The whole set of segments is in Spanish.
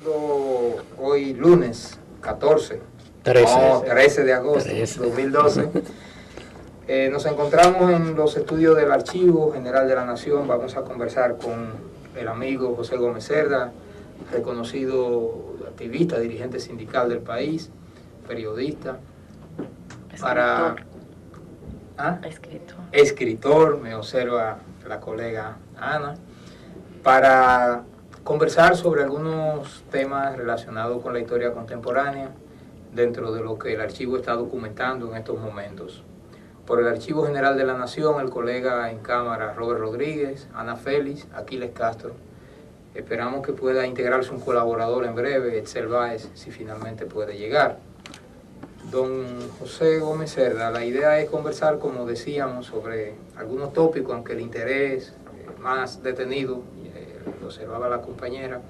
Hoy lunes 14, 13 de agosto 2012. Nos encontramos en los estudios del Archivo General de la Nación. Vamos a conversar con el amigo José Gómez Cerda, reconocido activista, dirigente sindical del país, periodista. Escritor, me observa la colega Ana, para conversar sobre algunos temas relacionados con la historia contemporánea dentro de lo que el archivo está documentando en estos momentos. Por el Archivo General de la Nación, el colega en cámara Robert Rodríguez, Ana Félix, Aquiles Castro. Esperamos que pueda integrarse un colaborador en breve, Etzel Báez, si finalmente puede llegar. Don José Gómez Cerda, la idea es conversar, como decíamos, sobre algunos tópicos, aunque el interés más detenido, lo observaba la compañera,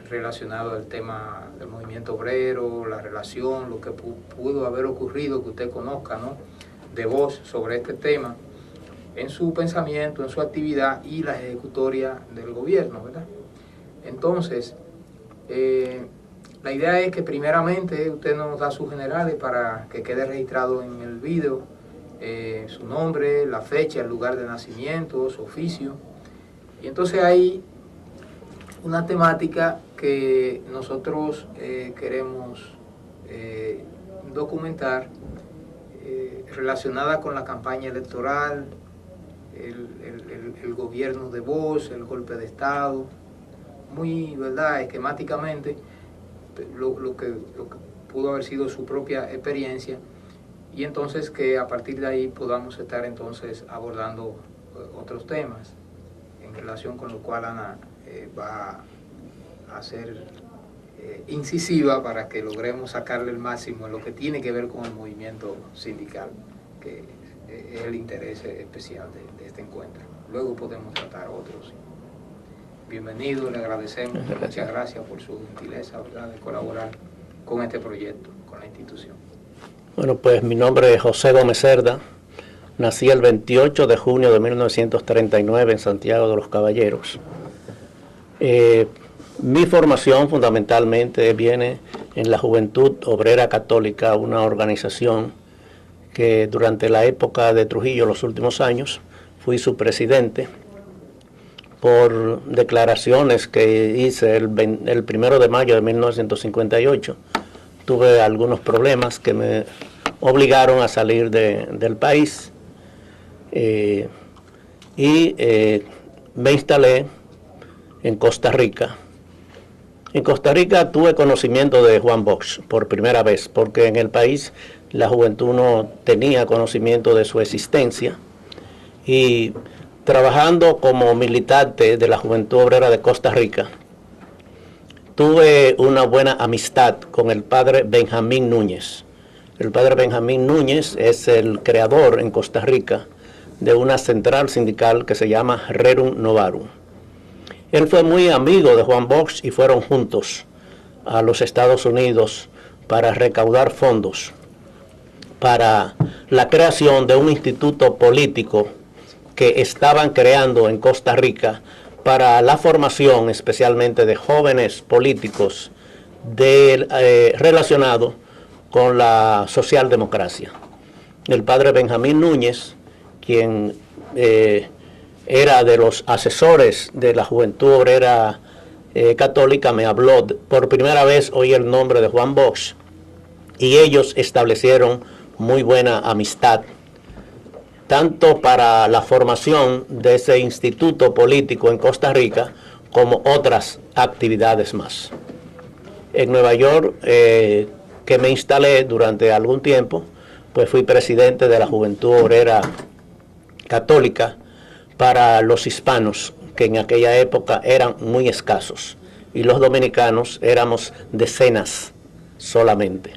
relacionado al tema del movimiento obrero, la relación, lo que pudo haber ocurrido, que usted conozca, ¿no?, de voz sobre este tema, en su pensamiento, en su actividad y la ejecutoria del gobierno, ¿verdad? Entonces, la idea es que primeramente usted nos da sus generales para que quede registrado en el video su nombre, la fecha, el lugar de nacimiento, su oficio. Y entonces hay una temática que nosotros queremos documentar relacionada con la campaña electoral, el gobierno de voz, el golpe de Estado, muy, ¿verdad?, esquemáticamente, lo que pudo haber sido su propia experiencia, y entonces que a partir de ahí podamos estar entonces abordando otros temas en relación con lo cual Ana va a ser incisiva para que logremos sacarle el máximo en lo que tiene que ver con el movimiento sindical, que es el interés especial de este encuentro. Luego podemos tratar otros. Bienvenido, le agradecemos, muchas gracias por su gentileza, ¿verdad?, de colaborar con este proyecto, con la institución. Bueno, pues mi nombre es José Gómez Cerda, nací el 28 de junio de 1939 en Santiago de los Caballeros. Mi formación fundamentalmente viene en la Juventud Obrera Católica, una organización que durante la época de Trujillo, los últimos años, fui su presidente. Por declaraciones que hice el 1 de mayo de 1958, tuve algunos problemas que me obligaron a salir del país y me instalé en Costa Rica. En Costa Rica tuve conocimiento de Juan Bosch por primera vez, porque en el país la juventud no tenía conocimiento de su existencia, y trabajando como militante de la Juventud Obrera de Costa Rica, tuve una buena amistad con el padre Benjamín Núñez. El padre Benjamín Núñez es el creador en Costa Rica de una central sindical que se llama Rerum Novarum. Él fue muy amigo de Juan Bosch y fueron juntos a los Estados Unidos para recaudar fondos para la creación de un instituto político que estaban creando en Costa Rica para la formación especialmente de jóvenes políticos relacionados con la socialdemocracia. El padre Benjamín Núñez, quien era de los asesores de la Juventud Obrera Católica, me habló. Por primera vez oí el nombre de Juan Bosch, y ellos establecieron muy buena amistad, tanto para la formación de ese instituto político en Costa Rica, como otras actividades más. En Nueva York, que me instalé durante algún tiempo, pues fui presidente de la Juventud Obrera Católica para los hispanos, que en aquella época eran muy escasos, y los dominicanos éramos decenas solamente.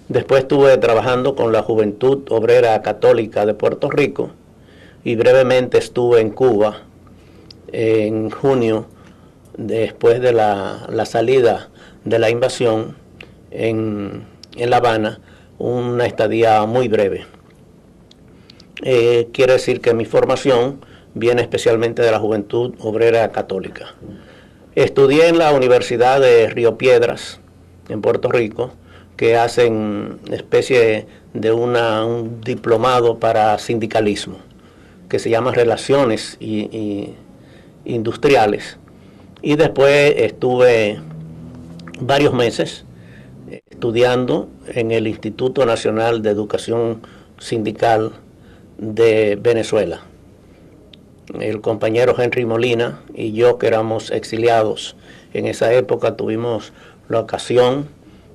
Después estuve trabajando con la Juventud Obrera Católica de Puerto Rico, y brevemente estuve en Cuba en junio, después de la salida de la invasión en La Habana, una estadía muy breve. Quiere decir que mi formación viene especialmente de la Juventud Obrera Católica. Estudié en la Universidad de Río Piedras, en Puerto Rico, que hacen especie de un diplomado para sindicalismo, que se llama Relaciones Industriales. Y después estuve varios meses estudiando en el Instituto Nacional de Educación Sindical de Venezuela. El compañero Henry Molina y yo, que éramos exiliados en esa época, tuvimos la ocasión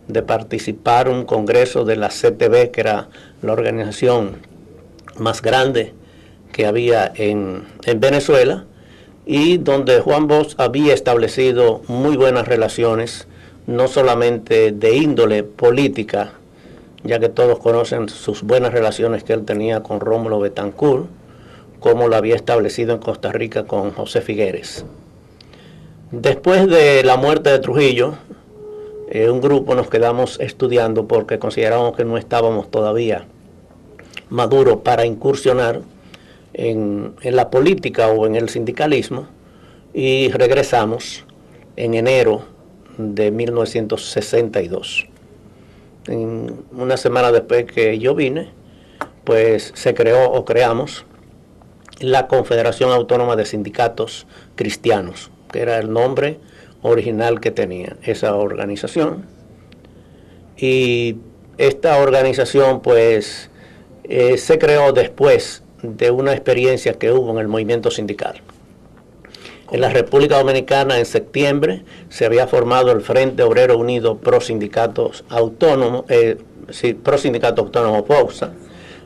de participar en un congreso de la CTV, que era la organización más grande que había en Venezuela, y donde Juan Bosch había establecido muy buenas relaciones, no solamente de índole política, ya que todos conocen sus buenas relaciones que él tenía con Rómulo Betancourt, como lo había establecido en Costa Rica con José Figueres. Después de la muerte de Trujillo, un grupo nos quedamos estudiando porque consideramos que no estábamos todavía maduros para incursionar en la política o en el sindicalismo, y regresamos en enero de 1962. Una semana después que yo vine, pues se creó o creamos la Confederación Autónoma de Sindicatos Cristianos, que era el nombre original que tenía esa organización. Y esta organización pues se creó después de una experiencia que hubo en el movimiento sindical. En la República Dominicana, en septiembre, se había formado el Frente Obrero Unido Pro Sindicato Autónomo, FOXA.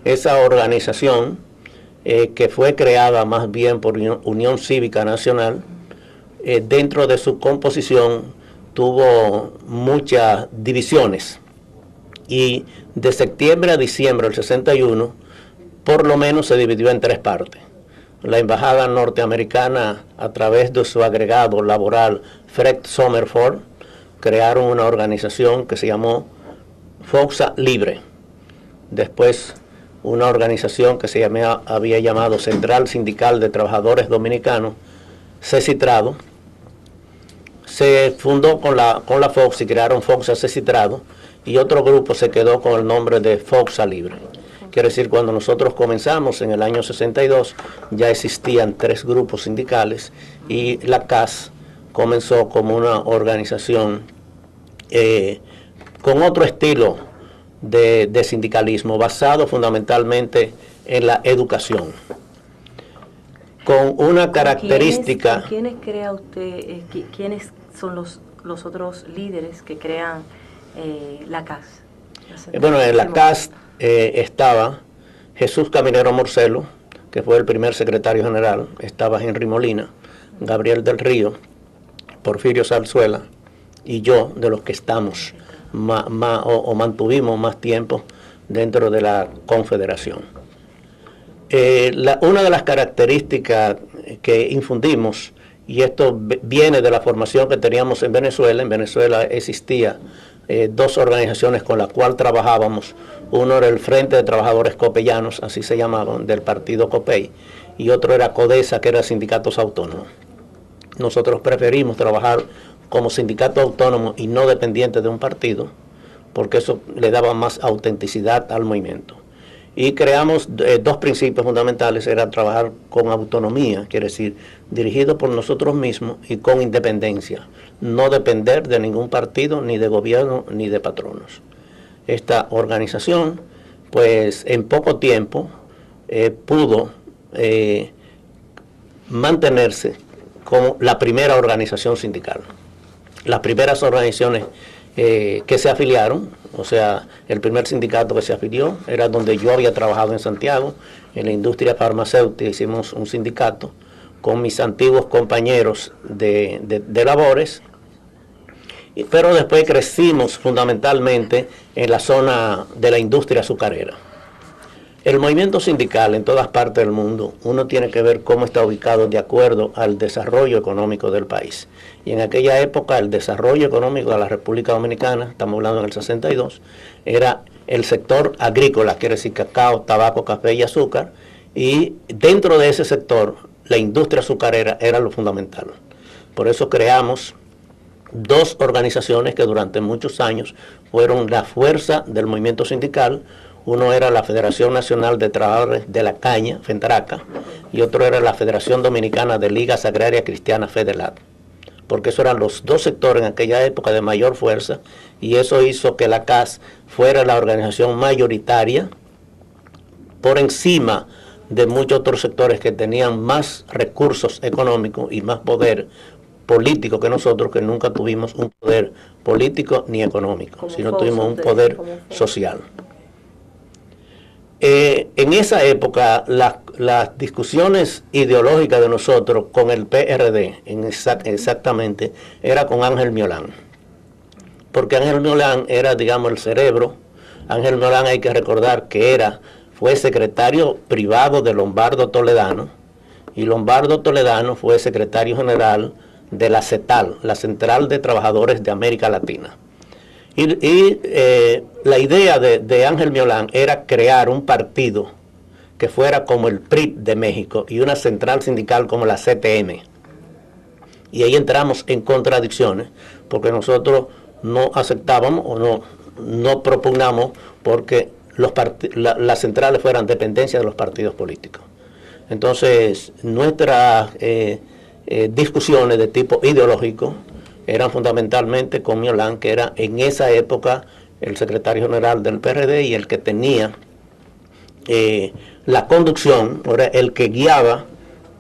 Esa organización, que fue creada más bien por Unión Cívica Nacional, dentro de su composición tuvo muchas divisiones, y de septiembre a diciembre del 61 por lo menos se dividió en tres partes. La embajada norteamericana, a través de su agregado laboral Fred Somerford, crearon una organización que se llamó FOXA Libre. Después una organización que había llamado Central Sindical de Trabajadores Dominicanos, CECITRADO, se fundó con la FOXA y crearon FOXA CECITRADO, y otro grupo se quedó con el nombre de FOXA Libre. Quiere decir, cuando nosotros comenzamos en el año 62, ya existían tres grupos sindicales, y la CAS comenzó como una organización con otro estilo de sindicalismo, basado fundamentalmente en la educación, con una característica. ¿Quiénes crea usted, quiénes son los otros líderes que crean la CAS? Bueno, en la CAS estaba Jesús Caminero Morcelo, que fue el primer secretario general, estaba Henry Molina, Gabriel del Río, Porfirio Zarzuela y yo, de los que estamos mantuvimos más tiempo dentro de la Confederación. Una de las características que infundimos, y esto viene de la formación que teníamos en Venezuela existía dos organizaciones con las cuales trabajábamos. Uno era el Frente de Trabajadores Copellanos, así se llamaban, del partido Copey, y otro era CODESA, que era Sindicatos Autónomos. Nosotros preferimos trabajar como sindicato autónomo y no dependiente de un partido, porque eso le daba más autenticidad al movimiento. Y creamos dos principios fundamentales: era trabajar con autonomía, quiere decir, dirigido por nosotros mismos y con independencia, no depender de ningún partido, ni de gobierno, ni de patronos. Esta organización, pues en poco tiempo, pudo mantenerse como la primera organización sindical. Las primeras organizaciones que se afiliaron, o sea, el primer sindicato que se afilió era donde yo había trabajado en Santiago, en la industria farmacéutica. Hicimos un sindicato con mis antiguos compañeros de labores, pero después crecimos fundamentalmente en la zona de la industria azucarera. El movimiento sindical en todas partes del mundo, uno tiene que ver cómo está ubicado de acuerdo al desarrollo económico del país. Y en aquella época el desarrollo económico de la República Dominicana, estamos hablando en el 62, era el sector agrícola, quiere decir cacao, tabaco, café y azúcar, y dentro de ese sector la industria azucarera era lo fundamental. Por eso creamos dos organizaciones que durante muchos años fueron la fuerza del movimiento sindical. Uno era la Federación Nacional de Trabajadores de la Caña, FENTRACA, y otro era la Federación Dominicana de Ligas Agrarias Cristianas, FEDELAC, porque esos eran los dos sectores en aquella época de mayor fuerza, y eso hizo que la CAS fuera la organización mayoritaria por encima de muchos otros sectores que tenían más recursos económicos y más poder político que nosotros, que nunca tuvimos un poder político ni económico, sino tuvimos un poder social. En esa época, las discusiones ideológicas de nosotros con el PRD, exactamente, era con Ángel Miolán. Porque Ángel Miolán era, digamos, el cerebro. Ángel Miolán, hay que recordar que fue secretario privado de Lombardo Toledano, y Lombardo Toledano fue secretario general de la CETAL, la Central de Trabajadores de América Latina. Y la idea de Ángel Miolán era crear un partido que fuera como el PRI de México y una central sindical como la CTM. Y ahí entramos en contradicciones, porque nosotros no aceptábamos o no propugnamos porque las centrales fueran dependencia de los partidos políticos. Entonces, nuestras discusiones de tipo ideológico eran fundamentalmente con Miolán, que era en esa época el secretario general del PRD y el que tenía la conducción, era el que guiaba.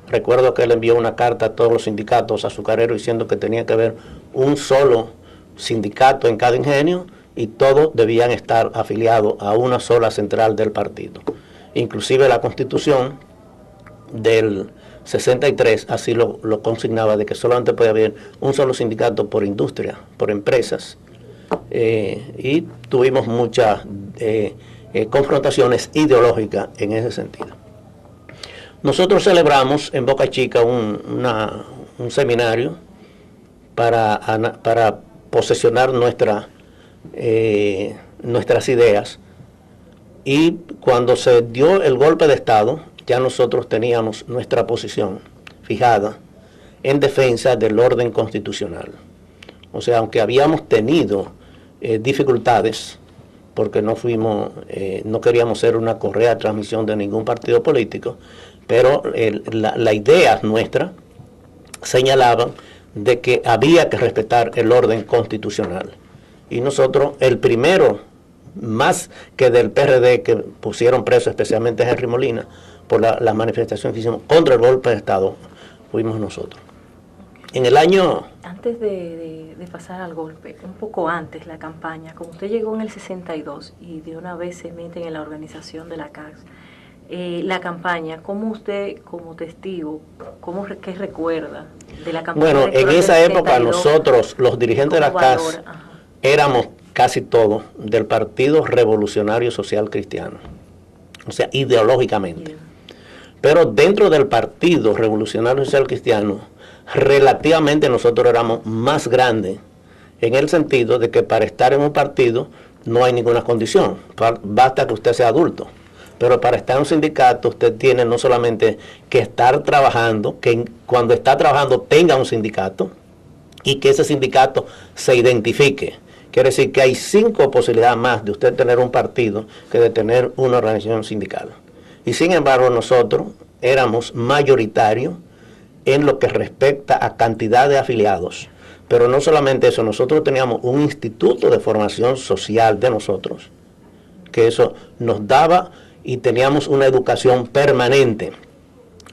Recuerdo que él envió una carta a todos los sindicatos azucareros diciendo que tenía que haber un solo sindicato en cada ingenio y todos debían estar afiliados a una sola central del partido. Inclusive la Constitución del 63 así lo consignaba, de que solamente podía haber un solo sindicato por industria, por empresas, y tuvimos muchas confrontaciones ideológicas en ese sentido. Nosotros celebramos en Boca Chica un seminario para posesionar nuestras ideas, y cuando se dio el golpe de Estado, ya nosotros teníamos nuestra posición fijada en defensa del orden constitucional. O sea, aunque habíamos tenido dificultades, porque no queríamos ser una correa de transmisión de ningún partido político, pero la idea nuestra señalaba de que había que respetar el orden constitucional. Y nosotros, el primero, más que del PRD, que pusieron preso especialmente a Henry Molina, por la manifestación que hicimos contra el golpe de Estado, fuimos nosotros. En el año... Antes de pasar al golpe, un poco antes la campaña, como usted llegó en el 62 y de una vez se mete en la organización de la CAS, la campaña, ¿cómo usted como testigo, qué recuerda de la campaña? Bueno, en esa época nosotros, los dirigentes de la CAS, éramos casi todos del Partido Revolucionario Social Cristiano, o sea, ideológicamente. Pero dentro del Partido Revolucionario Social Cristiano, relativamente nosotros éramos más grandes, en el sentido de que para estar en un partido no hay ninguna condición, basta que usted sea adulto. Pero para estar en un sindicato usted tiene no solamente que estar trabajando, que cuando está trabajando tenga un sindicato y que ese sindicato se identifique. Quiere decir que hay 5 posibilidades más de usted tener un partido que de tener una organización sindical. Y sin embargo nosotros éramos mayoritarios en lo que respecta a cantidad de afiliados. Pero no solamente eso, nosotros teníamos un instituto de formación social de nosotros, que eso nos daba, y teníamos una educación permanente.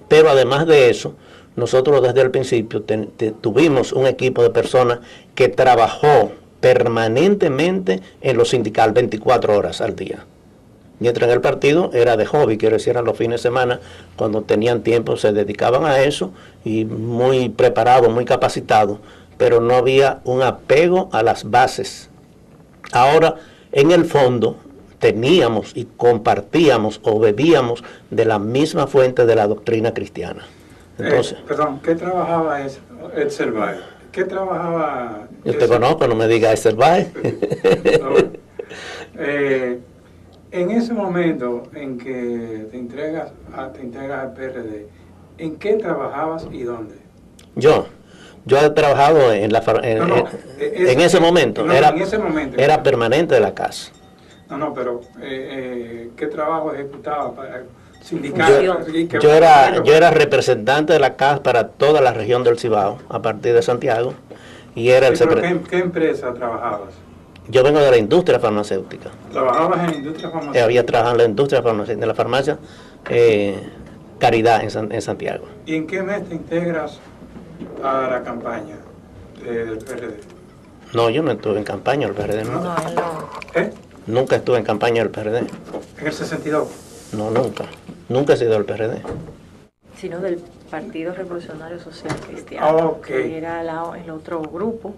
Pero además de eso, nosotros desde el principio tuvimos un equipo de personas que trabajó permanentemente en lo sindical 24 horas al día. Mientras en el partido era de hobby, quiero decir, eran los fines de semana, cuando tenían tiempo se dedicaban a eso, y muy preparados, muy capacitados, pero no había un apego a las bases. Ahora, en el fondo, teníamos y compartíamos o bebíamos de la misma fuente de la doctrina cristiana. Entonces, perdón, ¿qué trabajaba Edsel Báez? ¿Qué trabajaba? Yo te conozco, no me digas Edsel Báez. En ese momento en que te entregas al PRD, ¿en qué trabajabas y dónde? Yo Yo he trabajado en en ese momento, en ese momento. Era permanente de la CAS. No, pero ¿qué trabajo ejecutaba para sindicato? Yo era representante de la CAS para toda la región del Cibao, a partir de Santiago, y era el secretario. ¿Qué empresa trabajabas? Yo vengo de la industria farmacéutica. ¿Trabajabas en la industria farmacéutica? Había trabajado en la industria farmacéutica, en la farmacia Caridad en Santiago. ¿Y en qué mes te integras a la campaña del PRD? No, yo no estuve en campaña del PRD, ¿no? No, él no. ¿Eh? Nunca estuve en campaña del PRD. ¿En el 62? No, nunca. Nunca he sido del PRD. Sino del Partido Revolucionario Social Cristiano, Ok. que era el otro grupo.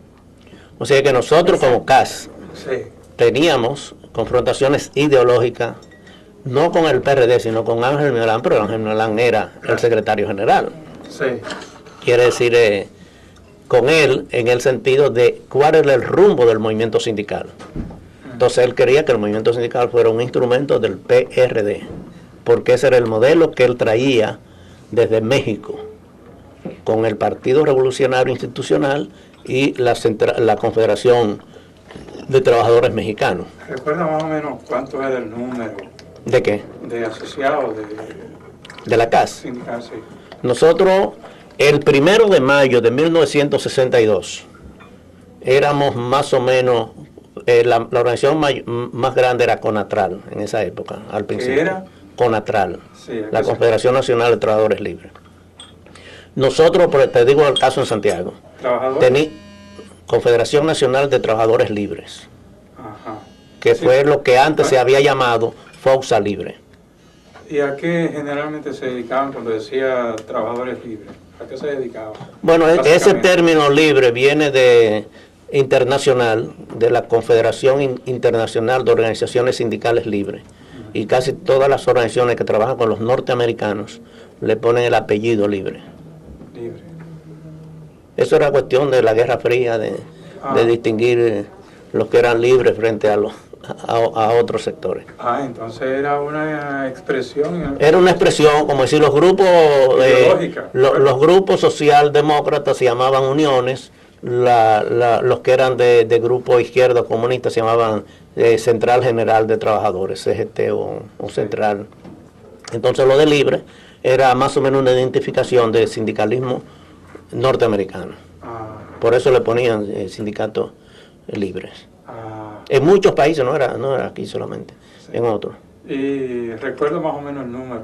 O sea que nosotros como CAS Sí. teníamos confrontaciones ideológicas, no con el PRD, sino con Ángel Milán, pero Ángel Milán era el secretario general. Sí. Quiere decir, con él en el sentido de cuál era el rumbo del movimiento sindical. Entonces él quería que el movimiento sindical fuera un instrumento del PRD, porque ese era el modelo que él traía desde México, con el Partido Revolucionario Institucional y la Confederación de Trabajadores Mexicanos. ¿Recuerda más o menos cuánto era el número ¿De qué? de asociados De la CAS. sindical? Sí. Nosotros, el 1 de mayo de 1962, éramos más o menos, la organización más grande era CONATRAL en esa época, al principio. era? CONATRAL, Sí, la Confederación Nacional de Trabajadores Libres. Nosotros, te digo el caso en Santiago, ¿Trabajadores? Confederación Nacional de Trabajadores Libres, Ajá. que Sí. fue lo que antes se había llamado FOXA Libre. ¿Y a qué generalmente se dedicaban cuando decía trabajadores libres? ¿A qué se dedicaban? Bueno, ese Básicamente. término libre viene de internacional, de la Confederación Internacional de Organizaciones Sindicales Libres. Y casi todas las organizaciones que trabajan con los norteamericanos le ponen el apellido libre. Libre. Eso era cuestión de la Guerra Fría, de distinguir los que eran libres frente a otros sectores. Entonces era una expresión. Era una expresión, como decir, los grupos Ideológica. los grupos socialdemócratas se llamaban uniones, los que eran de grupo izquierdo comunista se llamaban Central General de Trabajadores, CGT o Central. Entonces lo de libre era más o menos una identificación del sindicalismo norteamericano. Por eso le ponían sindicatos libres. En muchos países, no era aquí solamente, Sí. en otros. Y recuerdo más o menos el número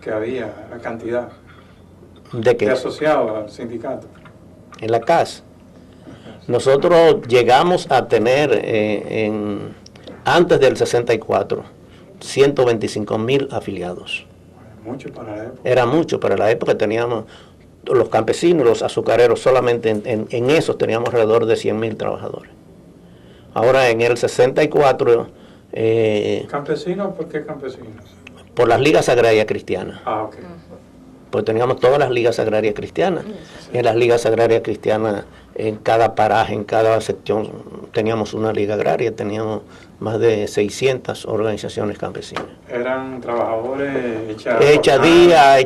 que había, la cantidad ¿De de qué? asociados al sindicato. En la CAS. Nosotros llegamos a tener antes del 64 125,000 afiliados. Mucho para la época. Era mucho, para la época teníamos los campesinos, los azucareros, solamente en esos teníamos alrededor de 100,000 trabajadores. Ahora en el 64, ¿Campesinos? ¿Por qué campesinos? por las ligas agrarias cristianas, Ok. pues teníamos todas las ligas agrarias cristianas. Y en las ligas agrarias cristianas, en cada paraje, en cada sección, teníamos una liga agraria, teníamos más de 600 organizaciones campesinas. Eran trabajadores Hecha día,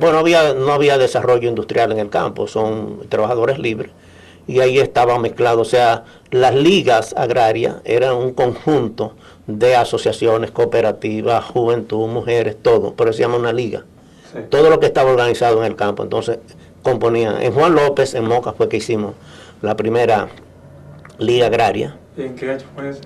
bueno, no había desarrollo industrial en el campo, son trabajadores libres. Y ahí estaba mezclado, o sea, las ligas agrarias eran un conjunto de asociaciones, cooperativas, juventud, mujeres, todo, por eso se llama una liga. Sí. Todo lo que estaba organizado en el campo, entonces componían. En Juan López, en Moca, fue que hicimos la primera liga agraria. ¿Y en qué año fue ese?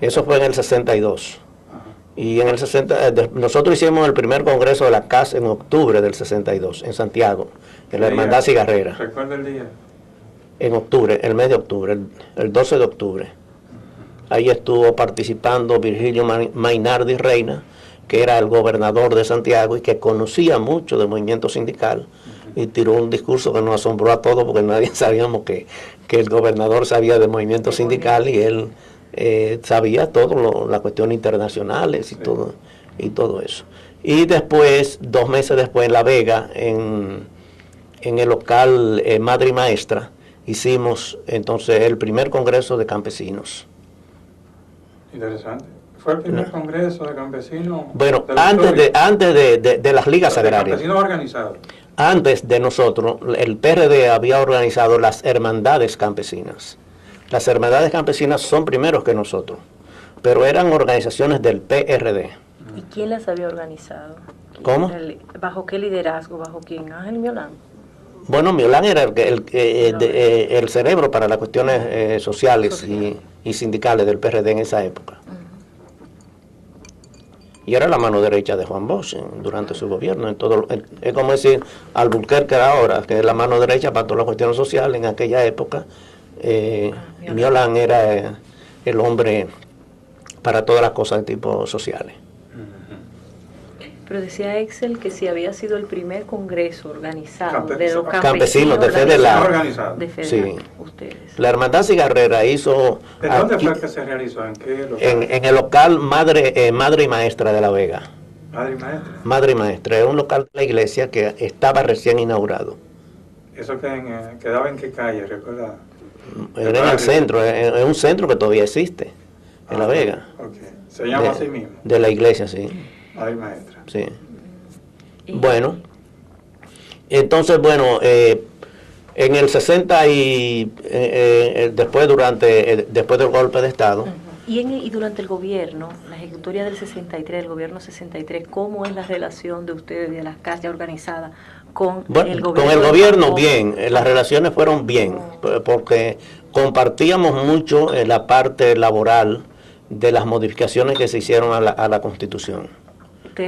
Eso fue en el 62. Ajá. Y en el 60, nosotros hicimos el primer congreso de la CAS en octubre del 62, en Santiago, en la Hermandad Cigarrera. ¿Recuerda el día? En octubre, el mes de octubre, el 12 de octubre. Ahí estuvo participando Virgilio Mainardi Reina, que era el gobernador de Santiago y que conocía mucho del movimiento sindical, y tiró un discurso que nos asombró a todos porque nadie sabíamos que el gobernador sabía del movimiento sindical y él sabía todo, las cuestiones internacionales y todo eso. Y después, 2 meses después, en La Vega, en el local Madre y Maestra, hicimos entonces el primer congreso de campesinos. Interesante. ¿Fue el primer congreso de campesinos? Bueno, de la antes historia? de las ligas De agrarias. campesinos organizados. Antes de nosotros, el PRD había organizado las hermandades campesinas. Las hermandades campesinas son primeros que nosotros, pero eran organizaciones del PRD. ¿Y quién las había organizado? ¿Cómo? ¿Bajo qué liderazgo? ¿Bajo quién? Ángel Miolán. Bueno, Miolán era el cerebro para las cuestiones sociales y sindicales del PRD en esa época. Y era la mano derecha de Juan Bosch durante su gobierno. Es como decir Albuquerque ahora, que es la mano derecha para todas las cuestiones sociales. En aquella época, Miolán era el hombre para todas las cosas de tipo sociales. Pero decía Excel que si había sido el primer congreso organizado de los campesinos de FEDELAR. De FEDELAR, sí. Ustedes. La Hermandad Cigarrera hizo... ¿De dónde fue que se realizó? ¿En qué local? En el local Madre y Maestra de La Vega. Madre y Maestra. Madre y Maestra, es un local de la iglesia que estaba recién inaugurado. ¿Eso quedaba en qué calle, recuerda? Era en el centro, es un centro que todavía existe, en La Vega. Okay. Se llama así mismo. De la iglesia, sí. Madre y Maestra. Sí. Bueno, entonces, bueno, en el 60 y después del golpe de Estado. Y durante el gobierno, la ejecutoria del 63, el gobierno 63, ¿cómo es la relación de ustedes, de las casas organizadas, con el gobierno? Con el gobierno bien, las relaciones fueron bien, porque compartíamos mucho en la parte laboral de las modificaciones que se hicieron a la Constitución.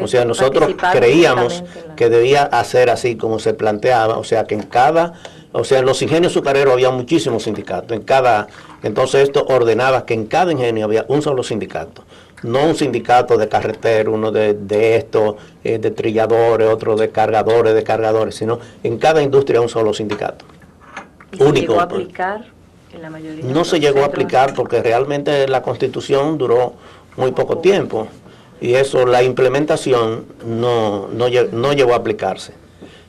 O sea, nosotros creíamos que debía hacer así como se planteaba, o sea, que en los ingenios azucareros había muchísimos sindicatos, entonces esto ordenaba que en cada ingenio había un solo sindicato, no un sindicato de carretero, uno de trilladores, otro de cargadores, sino en cada industria un solo sindicato. ¿Y único? ¿Se llegó a aplicar en la mayoría? No se llegó a aplicar porque realmente la Constitución duró muy poco tiempo. Y eso, la implementación no llegó a aplicarse.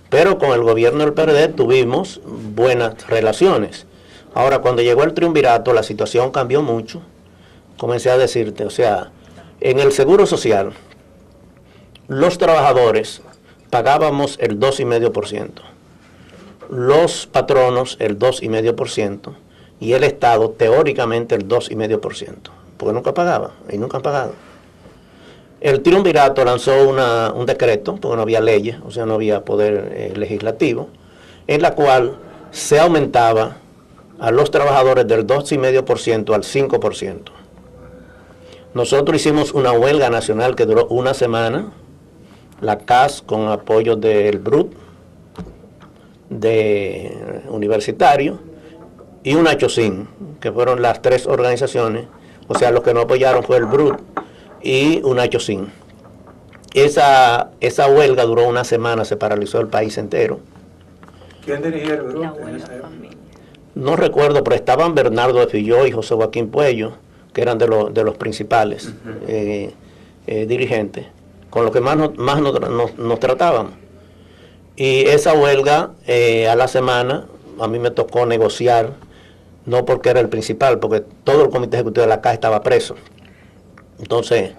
Pero con el gobierno del PRD tuvimos buenas relaciones. Ahora, cuando llegó el triunvirato, la situación cambió mucho. Comencé a decirte, o sea, en el Seguro Social, los trabajadores pagábamos el 2,5%, los patronos el 2,5% y el Estado teóricamente el 2,5%, porque nunca pagaba y nunca han pagado. El triunvirato lanzó un decreto, porque no había leyes, o sea, no había poder legislativo, en la cual se aumentaba a los trabajadores del 2,5% al 5%. Nosotros hicimos una huelga nacional que duró una semana, la CAS con apoyo del BRUT, de Universitario, y una CHOCIN, que fueron las tres organizaciones, o sea, los que no apoyaron fue el BRUT, y una CHOCIN. Esa huelga duró una semana, se paralizó el país entero. ¿Quién dirigía el grupo en esa época? No recuerdo, pero estaban Bernardo de Filló y José Joaquín Puello, que eran de los principales dirigentes, con los que más nos tratábamos. Y esa huelga, a la semana, a mí me tocó negociar, no porque era el principal, porque todo el comité ejecutivo de la CAS estaba preso. Entonces,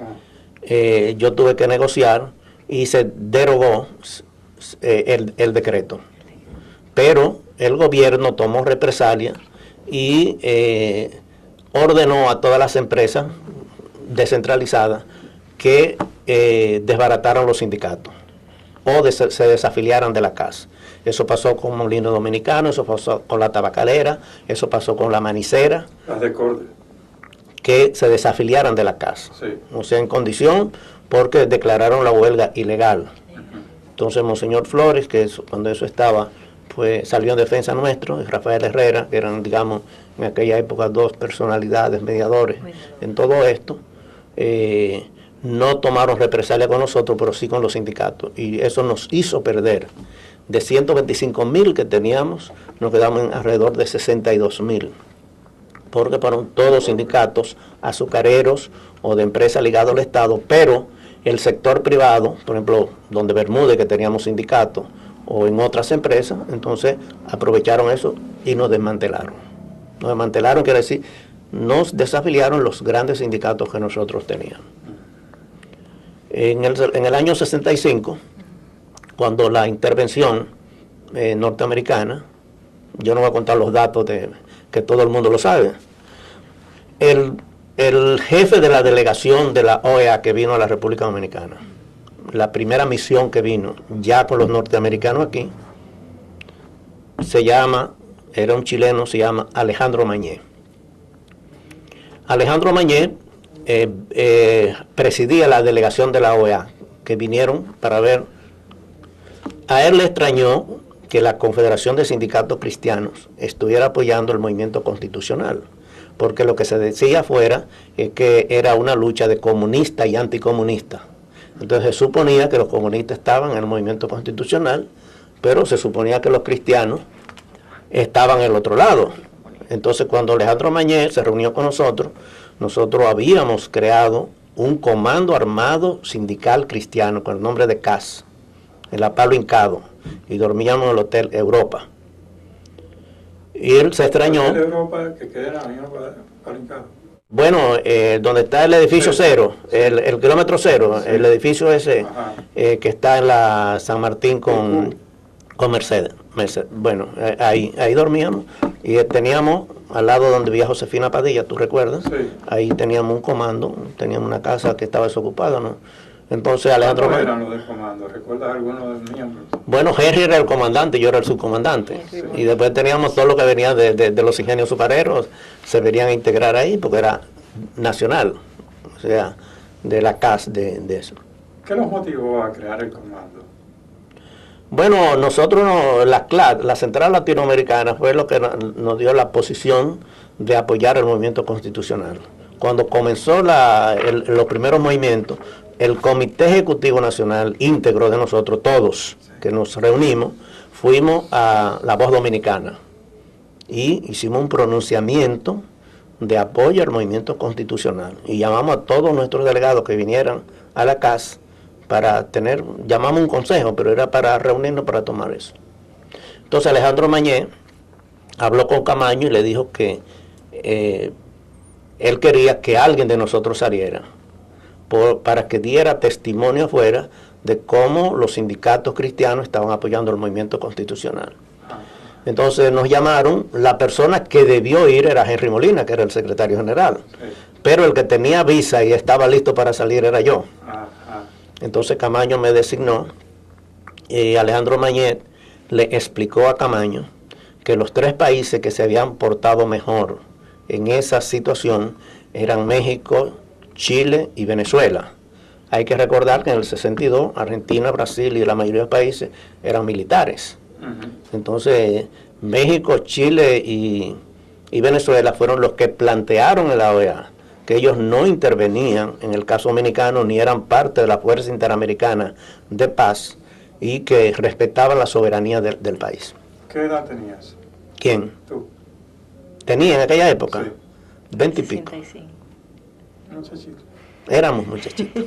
yo tuve que negociar y se derogó el decreto. Pero el gobierno tomó represalia y ordenó a todas las empresas descentralizadas que desbarataran los sindicatos o se desafiliaran de la CAS. Eso pasó con Molino Dominicano, eso pasó con la tabacalera, eso pasó con la manicera. Las de Corte. Que se desafiliaran de la CAS. Sí. O sea, en condición porque declararon la huelga ilegal. Entonces, Monseñor Flores, que cuando eso estaba, salió en defensa nuestro, y Rafael Herrera, que eran, digamos, en aquella época dos personalidades, mediadores en todo esto, no tomaron represalia con nosotros, pero sí con los sindicatos. Y eso nos hizo perder. De 125,000 que teníamos, nos quedamos en alrededor de 62,000. Porque fueron todos sindicatos azucareros o de empresas ligadas al Estado, pero el sector privado, por ejemplo, donde Bermúdez, que teníamos sindicatos, o en otras empresas, entonces aprovecharon eso y nos desmantelaron. Nos desmantelaron, quiere decir, nos desafiliaron los grandes sindicatos que nosotros teníamos. En el año 65, cuando la intervención norteamericana, yo no voy a contar los datos que todo el mundo lo sabe, el jefe de la delegación de la OEA que vino a la República Dominicana, la primera misión que vino ya con los norteamericanos aquí, era un chileno, se llama Alejandro Mañé. Alejandro Mañé presidía la delegación de la OEA que vinieron para ver. A él le extrañó que la Confederación de Sindicatos Cristianos estuviera apoyando el movimiento constitucional, porque lo que se decía afuera es que era una lucha de comunista y anticomunista. Entonces se suponía que los comunistas estaban en el movimiento constitucional, pero se suponía que los cristianos estaban en el otro lado. Entonces cuando Alejandro Mañé se reunió con nosotros habíamos creado un comando armado sindical cristiano con el nombre de CAS, en la Pablo Hincado, y dormíamos en el Hotel Europa. Y él se extrañó. ¿El Hotel Europa que queda en Pablo Hincado? Bueno, donde está el edificio cero, el kilómetro cero, sí. El edificio ese que está en la San Martín con Mercedes. Bueno, ahí dormíamos y teníamos al lado donde vivía Josefina Padilla, ¿tú recuerdas? Sí. Ahí teníamos un comando, teníamos una casa que estaba desocupada, ¿no? Entonces Alejandro... ¿Cuáles eran los del comando? ¿Recuerdas algunos de los miembros? Bueno, Henry era el comandante, yo era el subcomandante. Sí. Y después teníamos todo lo que venía de los ingenios supereros, se venían a integrar ahí porque era nacional, o sea, de la CAS de eso. ¿Qué los motivó a crear el comando? Bueno, nosotros, la CLAD, la Central Latinoamericana, fue lo que nos dio la posición de apoyar el movimiento constitucional. Cuando comenzó los primeros movimientos, el Comité Ejecutivo Nacional íntegro de nosotros, todos que nos reunimos, fuimos a La Voz Dominicana y hicimos un pronunciamiento de apoyo al movimiento constitucional y llamamos a todos nuestros delegados que vinieran a la CAS para llamamos un consejo, pero era para reunirnos para tomar eso. Entonces Alejandro Mañé habló con Camaño y le dijo que él quería que alguien de nosotros saliera para que diera testimonio afuera de cómo los sindicatos cristianos estaban apoyando el movimiento constitucional. Entonces nos llamaron, la persona que debió ir era Henry Molina, que era el secretario general, pero el que tenía visa y estaba listo para salir era yo. Entonces Camaño me designó y Alejandro Mañé le explicó a Camaño que los 3 países que se habían portado mejor en esa situación eran México, Chile y Venezuela. Hay que recordar que en el 62 Argentina, Brasil y la mayoría de los países eran militares. Entonces México, Chile y Venezuela fueron los que plantearon en la OEA que ellos no intervenían en el caso dominicano ni eran parte de la Fuerza Interamericana de Paz y que respetaban la soberanía del país. ¿Qué edad tenías? ¿Quién? Tú. ¿Tenía en aquella época? Sí. 20 y pico. 65. Muchachito. Éramos muchachitos.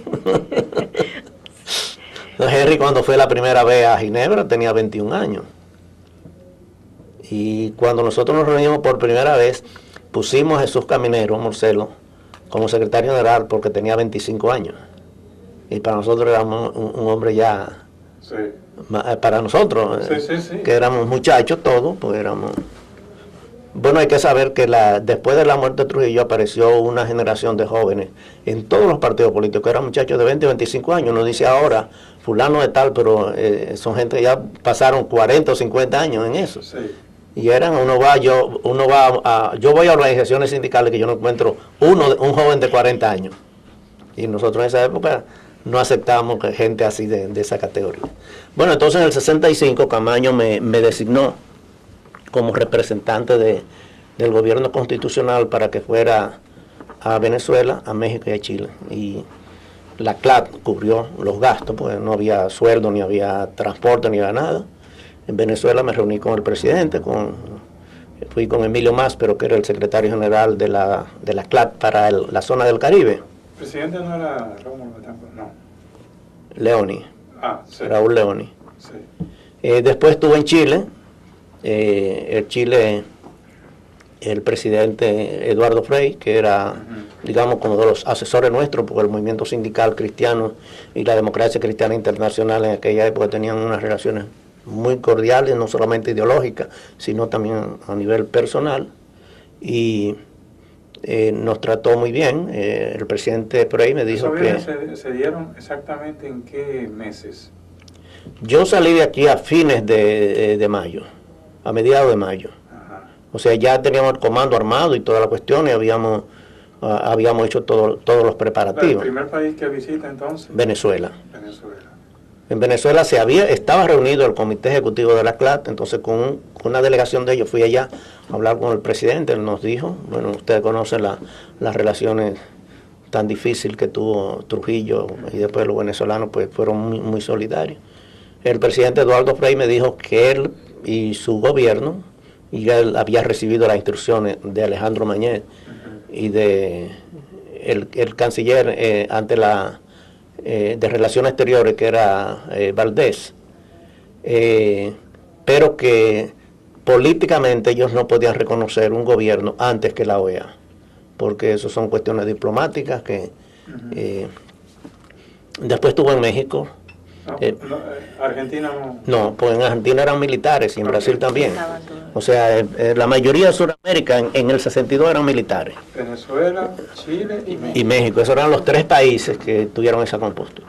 Henry cuando fue la primera vez a Ginebra tenía 21 años. Y cuando nosotros nos reunimos por primera vez, pusimos a Jesús Caminero, Morcelo, como secretario general porque tenía 25 años. Y para nosotros éramos un hombre ya... Sí. Para nosotros, sí. Que éramos muchachos todos, pues éramos... Bueno, hay que saber que después de la muerte de Trujillo apareció una generación de jóvenes en todos los partidos políticos, que eran muchachos de 20 o 25 años. Nos dice ahora, fulano de tal, pero son gente que ya pasaron 40 o 50 años en eso. Sí. Y yo voy a organizaciones sindicales que yo no encuentro un joven de 40 años. Y nosotros en esa época no aceptábamos gente así de esa categoría. Bueno, entonces en el 65 Camaño me designó como representante del gobierno constitucional para que fuera a Venezuela, a México y a Chile. Y la CLAD cubrió los gastos, porque no había sueldo, ni había transporte, ni había nada. En Venezuela me reuní con el presidente, fui con Emilio Máspero, que era el secretario general de la CLAD para la zona del Caribe. ¿El presidente no era Rómulo Betancourt? No. Leoni. Sí. Raúl Leoni. Sí. Después estuve en Chile. El Chile el presidente Eduardo Frei, que era, digamos, como de los asesores nuestros, porque el movimiento sindical cristiano y la democracia cristiana internacional en aquella época tenían unas relaciones muy cordiales, no solamente ideológicas, sino también a nivel personal, y nos trató muy bien. El presidente Frei me dijo que... ¿Se dieron exactamente en qué meses? Yo salí de aquí a fines de mayo, a mediados de mayo. O sea, ya teníamos el comando armado y toda la cuestión y habíamos hecho todos los preparativos. ¿El primer país que visita entonces? Venezuela. Venezuela. En Venezuela estaba reunido el comité ejecutivo de la CLAT, entonces con una delegación de ellos fui allá a hablar con el presidente. Él nos dijo, bueno, ustedes conocen las relaciones tan difíciles que tuvo Trujillo y después los venezolanos pues fueron muy, muy solidarios. El presidente Eduardo Frei me dijo que él y su gobierno, y él había recibido las instrucciones de Alejandro Mañez y de el canciller ante la de Relaciones Exteriores, que era Valdés, pero que políticamente ellos no podían reconocer un gobierno antes que la OEA, porque eso son cuestiones diplomáticas que después estuvo en México. Argentina no. No, pues en Argentina eran militares y en Brasil también. O sea, la mayoría de Sudamérica en el 62 eran militares. Venezuela, Chile y México. Esos eran los tres países que tuvieron esa compostura.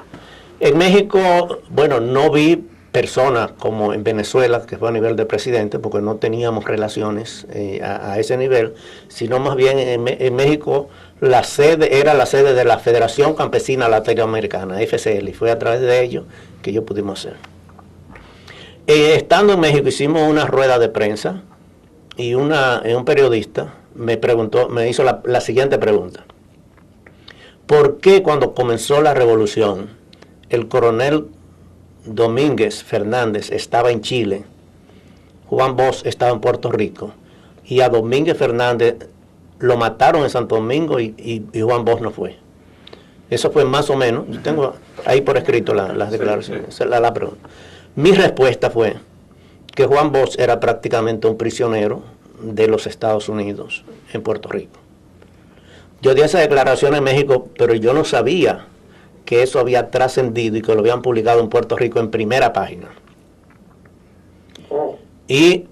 En México, bueno, no vi personas como en Venezuela, que fue a nivel de presidente, porque no teníamos relaciones a ese nivel, sino más bien en México la sede era la sede de la Federación Campesina Latinoamericana, FCL, y fue a través de ello que yo pudimos hacer. Estando en México hicimos una rueda de prensa y un periodista me hizo la siguiente pregunta: ¿por qué cuando comenzó la revolución el coronel Domínguez Fernández estaba en Chile, Juan Bosch estaba en Puerto Rico, y a Domínguez Fernández lo mataron en Santo Domingo y Juan Bosch no fue? Eso fue más o menos, yo tengo ahí por escrito las declaraciones, esa es la pregunta. Mi respuesta fue que Juan Bosch era prácticamente un prisionero de los Estados Unidos en Puerto Rico. Yo di esa declaración en México, pero yo no sabía que eso había trascendido y que lo habían publicado en Puerto Rico en primera página. Y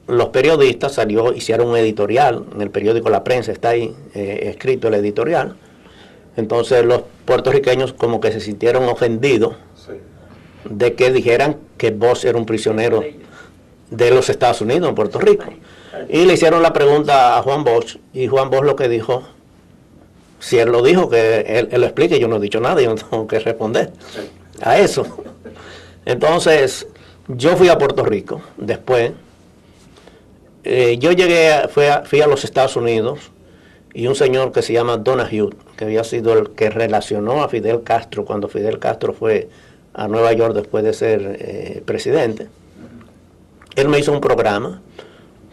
los periodistas hicieron un editorial en el periódico La Prensa, está ahí escrito el editorial. Entonces los puertorriqueños como que se sintieron ofendidos de que dijeran que Bosch era un prisionero de los Estados Unidos en Puerto Rico. Y le hicieron la pregunta a Juan Bosch, y Juan Bosch lo que dijo, si él lo dijo, que él lo explique, yo no he dicho nada, yo no tengo que responder a eso. Entonces, yo fui a Puerto Rico después. Yo fui a los Estados Unidos, y un señor que se llama Donahue, que había sido el que relacionó a Fidel Castro cuando Fidel Castro fue a Nueva York después de ser presidente, él me hizo un programa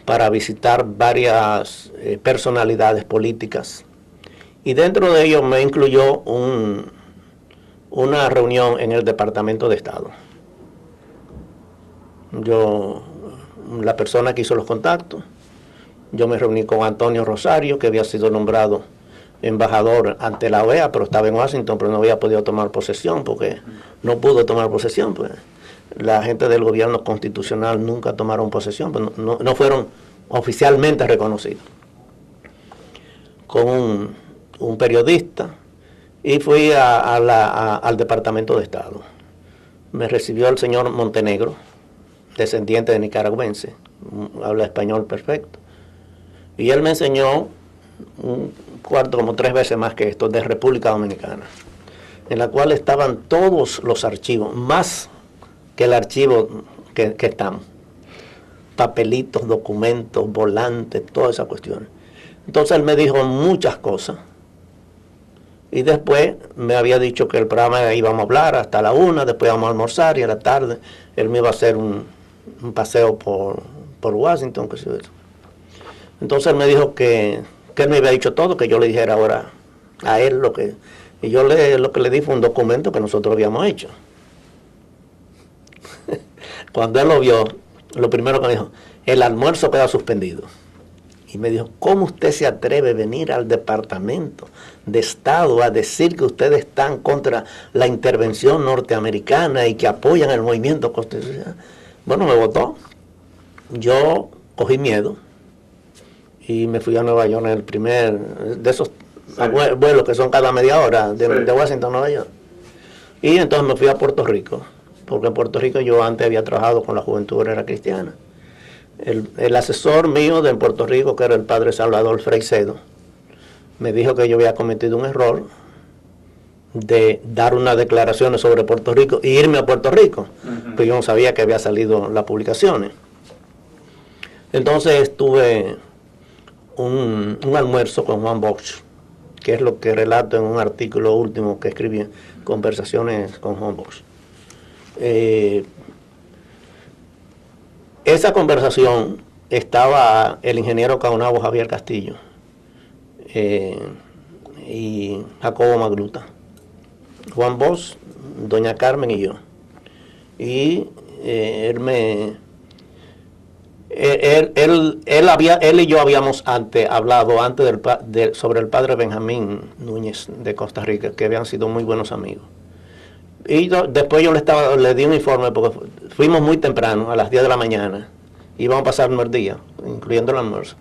para visitar varias personalidades políticas, y dentro de ello me incluyó una reunión en el Departamento de Estado. La persona que hizo los contactos, yo me reuní con Antonio Rosario, que había sido nombrado embajador ante la OEA, pero estaba en Washington, pero no había podido tomar posesión, porque no pudo tomar posesión, pues la gente del gobierno constitucional nunca tomaron posesión, pues no fueron oficialmente reconocidos. Con un periodista, y fui al Departamento de Estado. Me recibió el señor Montenegro, descendiente de nicaragüense, habla español perfecto, y él me enseñó un cuarto como 3 veces más que esto de República Dominicana, en la cual estaban todos los archivos, más que el archivo que estamos, papelitos, documentos, volantes, todas esas cuestiones. Entonces él me dijo muchas cosas, y después me había dicho que el programa íbamos a hablar hasta la 1, después íbamos a almorzar, y a la tarde él me iba a hacer un paseo por Washington, que sé eso. Entonces él me dijo que él me había dicho todo, que yo le dijera ahora a él lo que... Y yo lo que le di fue un documento que nosotros habíamos hecho. Cuando él lo vio, lo primero que me dijo, el almuerzo queda suspendido. Y me dijo, ¿cómo usted se atreve a venir al Departamento de Estado a decir que ustedes están contra la intervención norteamericana y que apoyan el movimiento constitucional? Bueno, me votó. Yo cogí miedo y me fui a Nueva York en el primer de esos vuelos que son cada media hora de Washington a Nueva York. Y entonces me fui a Puerto Rico, porque en Puerto Rico yo antes había trabajado con la Juventud Obrera Cristiana. El asesor mío de Puerto Rico, que era el padre Salvador Freicedo, me dijo que yo había cometido un error de dar unas declaraciones sobre Puerto Rico e irme a Puerto Rico, pero yo no sabía que había salido las publicaciones. Entonces tuve un almuerzo con Juan Bosch, que es lo que relato en un artículo último que escribí, Conversaciones con Juan Bosch. Esa conversación estaba el ingeniero Caonabo Javier Castillo y Jacobo Magluta, Juan Bosch, doña Carmen y yo. Y él y yo habíamos hablado antes sobre el padre Benjamín Núñez de Costa Rica, que habían sido muy buenos amigos. Y después yo le di un informe, porque fuimos muy temprano, a las 10 de la mañana, íbamos a pasar el día, incluyendo el almuerzo.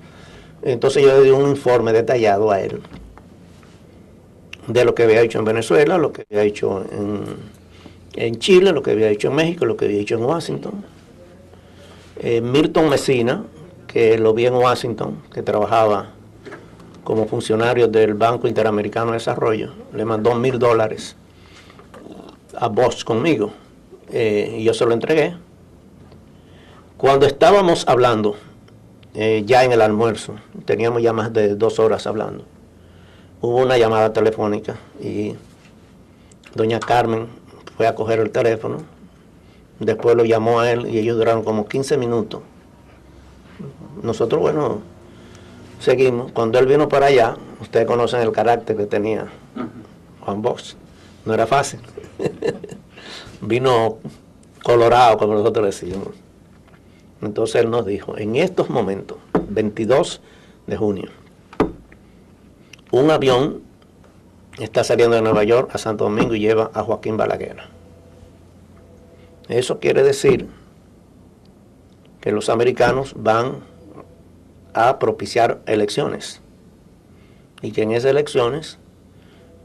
Entonces yo le di un informe detallado a él de lo que había hecho en Venezuela, lo que había hecho en Chile, lo que había hecho en México, lo que había hecho en Washington. Milton Mesina, que lo vi en Washington, que trabajaba como funcionario del Banco Interamericano de Desarrollo, le mandó $1,000 a Bosch conmigo, y yo se lo entregué. Cuando estábamos hablando, ya en el almuerzo, teníamos ya más de 2 horas hablando, hubo una llamada telefónica y doña Carmen fue a coger el teléfono, después lo llamó a él y ellos duraron como 15 minutos. Nosotros, bueno, seguimos. Cuando él vino para allá, ustedes conocen el carácter que tenía Juan Bosch, no era fácil. Vino colorado, como nosotros decimos. Entonces él nos dijo, en estos momentos, 22 de junio, un avión está saliendo de Nueva York a Santo Domingo y lleva a Joaquín Balaguer. Eso quiere decir que los americanos van a propiciar elecciones y que en esas elecciones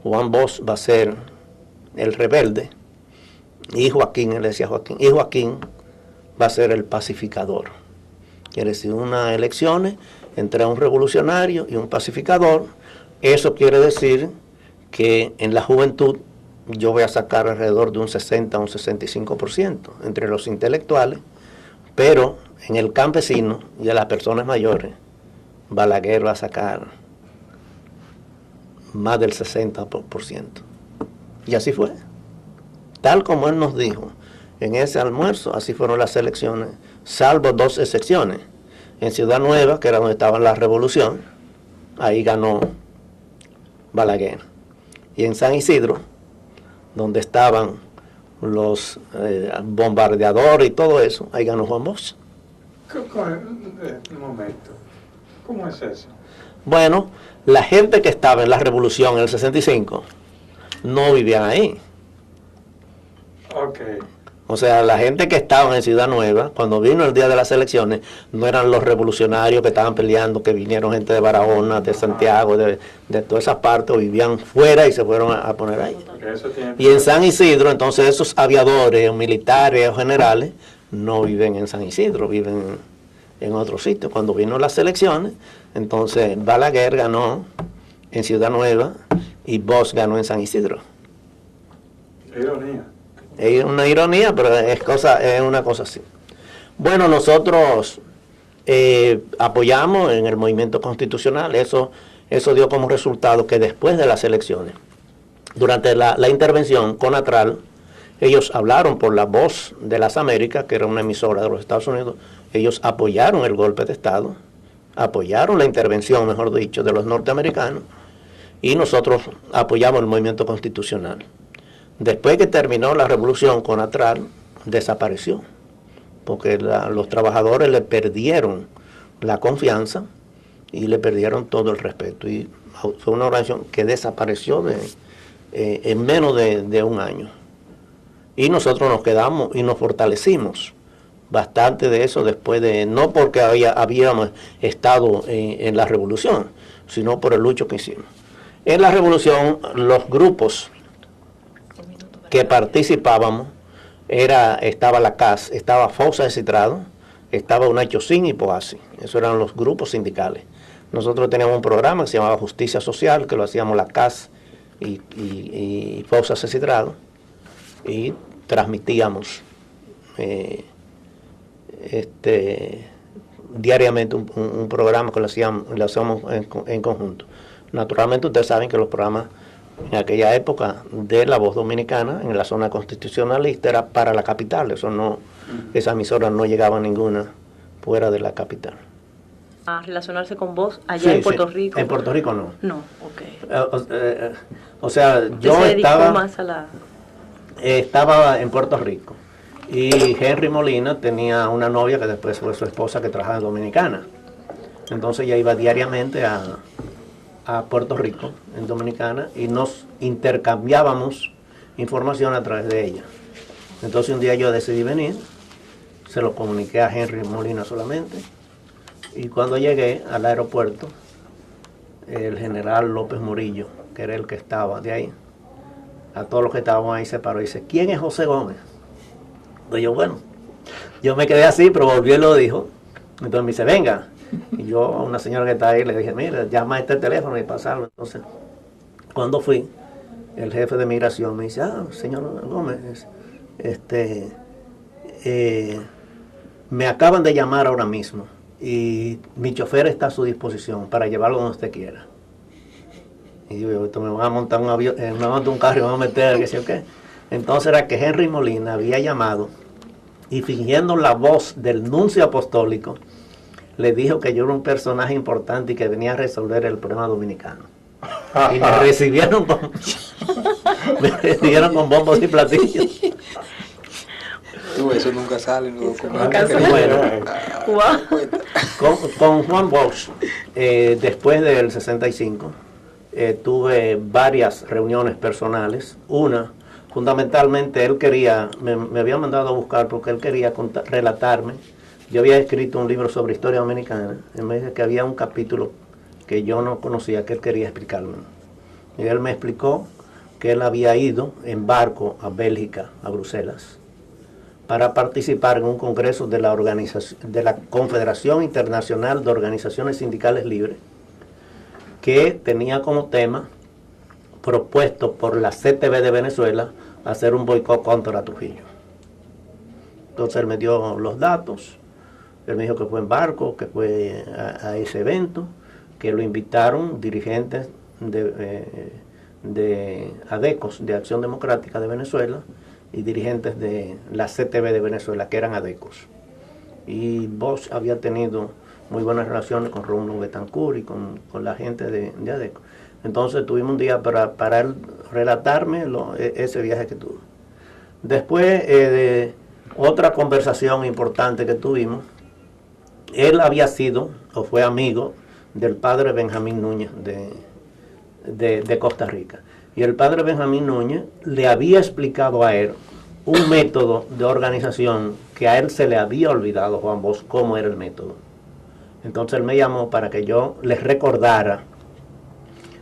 Juan Bosch va a ser el rebelde y Joaquín, él decía Joaquín, y Joaquín va a ser el pacificador. Quiere decir, unas elecciones entre un revolucionario y un pacificador. Eso quiere decir que en la juventud yo voy a sacar alrededor de un 60 a un 65% entre los intelectuales, pero en el campesino y a las personas mayores, Balaguer va a sacar más del 60%. Y así fue. Tal como él nos dijo en ese almuerzo, así fueron las elecciones, salvo 2 excepciones. En Ciudad Nueva, que era donde estaba la revolución, ahí ganó Balaguer. Y en San Isidro, donde estaban los bombardeadores y todo eso, ahí ganó Juan Bosch. Un momento, ¿cómo es eso? Bueno, la gente que estaba en la revolución en el 65 no vivían ahí. Ok. O sea, la gente que estaba en Ciudad Nueva, cuando vino el día de las elecciones, no eran los revolucionarios que estaban peleando, que vinieron gente de Barahona, de Santiago, de todas esas partes, vivían fuera y se fueron a poner ahí. Y en San Isidro, entonces esos aviadores, o militares o generales, no viven en San Isidro, viven en otro sitio. Cuando vino las elecciones, entonces Balaguer ganó en Ciudad Nueva y Bosch ganó en San Isidro. Qué ironía. Es una ironía, pero es una cosa así. Bueno, nosotros apoyamos en el movimiento constitucional. Eso dio como resultado que después de las elecciones, durante la intervención CONATRAL, ellos hablaron por La Voz de las Américas, que era una emisora de los Estados Unidos. Ellos apoyaron el golpe de Estado, apoyaron la intervención, mejor dicho, de los norteamericanos, y nosotros apoyamos el movimiento constitucional. Después que terminó la revolución, CONATRAL desapareció, porque los trabajadores le perdieron la confianza y le perdieron todo el respeto. Y fue una organización que desapareció en menos de un año. Y nosotros nos quedamos y nos fortalecimos bastante de eso después de, no porque habíamos estado en la revolución, sino por el lucho que hicimos. En la revolución, los grupos que participábamos, estaba la CAS, estaba Fosa de Citrado, estaba Unachocín y Poasi. Esos eran los grupos sindicales. Nosotros teníamos un programa que se llamaba Justicia Social, que lo hacíamos la CAS y Fosa de Citrado, y transmitíamos diariamente un programa que lo hacíamos en conjunto. Naturalmente ustedes saben que los programas en aquella época de La Voz Dominicana en la zona constitucionalista era para la capital, esas emisoras no llegaban ninguna fuera de la capital. ¿A relacionarse con vos allá en Puerto Rico? En Puerto Rico no. No, ok. O sea, yo estaba en Puerto Rico y Henry Molina tenía una novia que después fue su esposa que trabajaba en Dominicana. Entonces ella iba diariamente a Puerto Rico, en Dominicana, y nos intercambiábamos información a través de ella. Entonces un día yo decidí venir, se lo comuniqué a Henry Molina solamente, y cuando llegué al aeropuerto, el general López Murillo, que era el que estaba de ahí, a todos los que estábamos ahí se paró y dice, ¿quién es José Gómez? Entonces yo, bueno, yo me quedé así, pero volvió y lo dijo. Entonces me dice, venga. Y yo a una señora que está ahí le dije, mira, llama a este teléfono y pasarlo. Entonces, cuando fui, el jefe de migración me dice, señor Gómez, me acaban de llamar ahora mismo y mi chofer está a su disposición para llevarlo donde usted quiera. Y yo, me van a montar un avión, me van a montar un carro y me van a meter, que sé yo qué. Entonces era que Henry Molina había llamado y fingiendo la voz del nuncio apostólico, le dijo que yo era un personaje importante y que venía a resolver el problema dominicano. Y me recibieron con bombos y platillos. Eso nunca sale en los documentos. Bueno, con Juan Bosch, después del 65, tuve varias reuniones personales. Una, fundamentalmente, él quería, me había mandado a buscar porque él quería relatarme. Yo había escrito un libro sobre historia dominicana, y me dijo que había un capítulo que yo no conocía, que él quería explicarme. Y él me explicó que él había ido en barco a Bélgica, a Bruselas, para participar en un congreso de la organización, de la Confederación Internacional de Organizaciones Sindicales Libres, que tenía como tema, propuesto por la CTB de Venezuela, hacer un boicot contra Trujillo. Entonces él me dio los datos. Él me dijo que fue en barco, que fue a ese evento, que lo invitaron dirigentes de ADECOS, de Acción Democrática de Venezuela, y dirigentes de la CTB de Venezuela, que eran ADECOS. Y Bosch había tenido muy buenas relaciones con Rómulo Betancourt y con la gente de ADECOS. Entonces tuvimos un día para él relatarme ese viaje que tuvo. Después de otra conversación importante que tuvimos, él había sido o fue amigo del padre Benjamín Núñez de Costa Rica. Y el padre Benjamín Núñez le había explicado a él un método de organización que a él se le había olvidado, Juan Bosch, cómo era el método. Entonces él me llamó para que yo les recordara,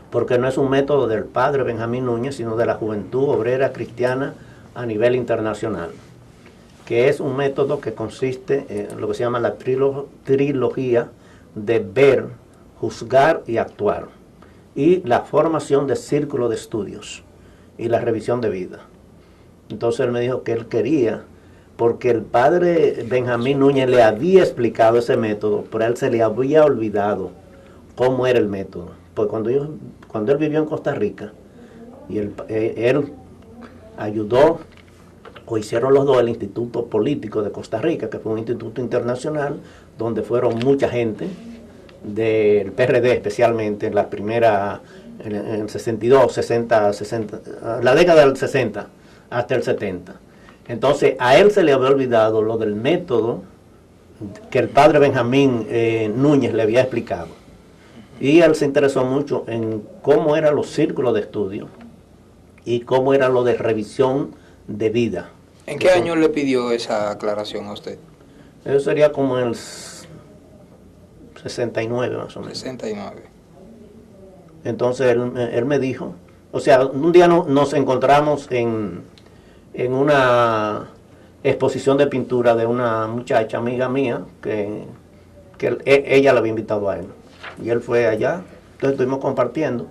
porque no es un método del padre Benjamín Núñez, sino de la Juventud Obrera Cristiana a nivel internacional, que es un método que consiste en lo que se llama la trilogía de ver, juzgar y actuar, y la formación de círculo de estudios y la revisión de vida. Entonces él me dijo que él quería, porque el padre Benjamín Núñez le había explicado ese método, pero a él se le había olvidado cómo era el método. Pues cuando él vivió en Costa Rica, y él ayudó, o hicieron los dos, el Instituto Político de Costa Rica, que fue un instituto internacional, donde fueron mucha gente, del PRD especialmente, en la primera, en el 62, 60, la década del 60 hasta el 70. Entonces a él se le había olvidado lo del método que el padre Benjamín Núñez le había explicado. Y él se interesó mucho en cómo eran los círculos de estudio y cómo era lo de revisión de vida. ¿En qué año le pidió esa aclaración a usted? Eso sería como en el 69 más o menos. 69. Entonces él me dijo, o sea, un día nos encontramos en una exposición de pintura de una muchacha amiga mía que ella le había invitado a él. Y él fue allá, entonces estuvimos compartiendo.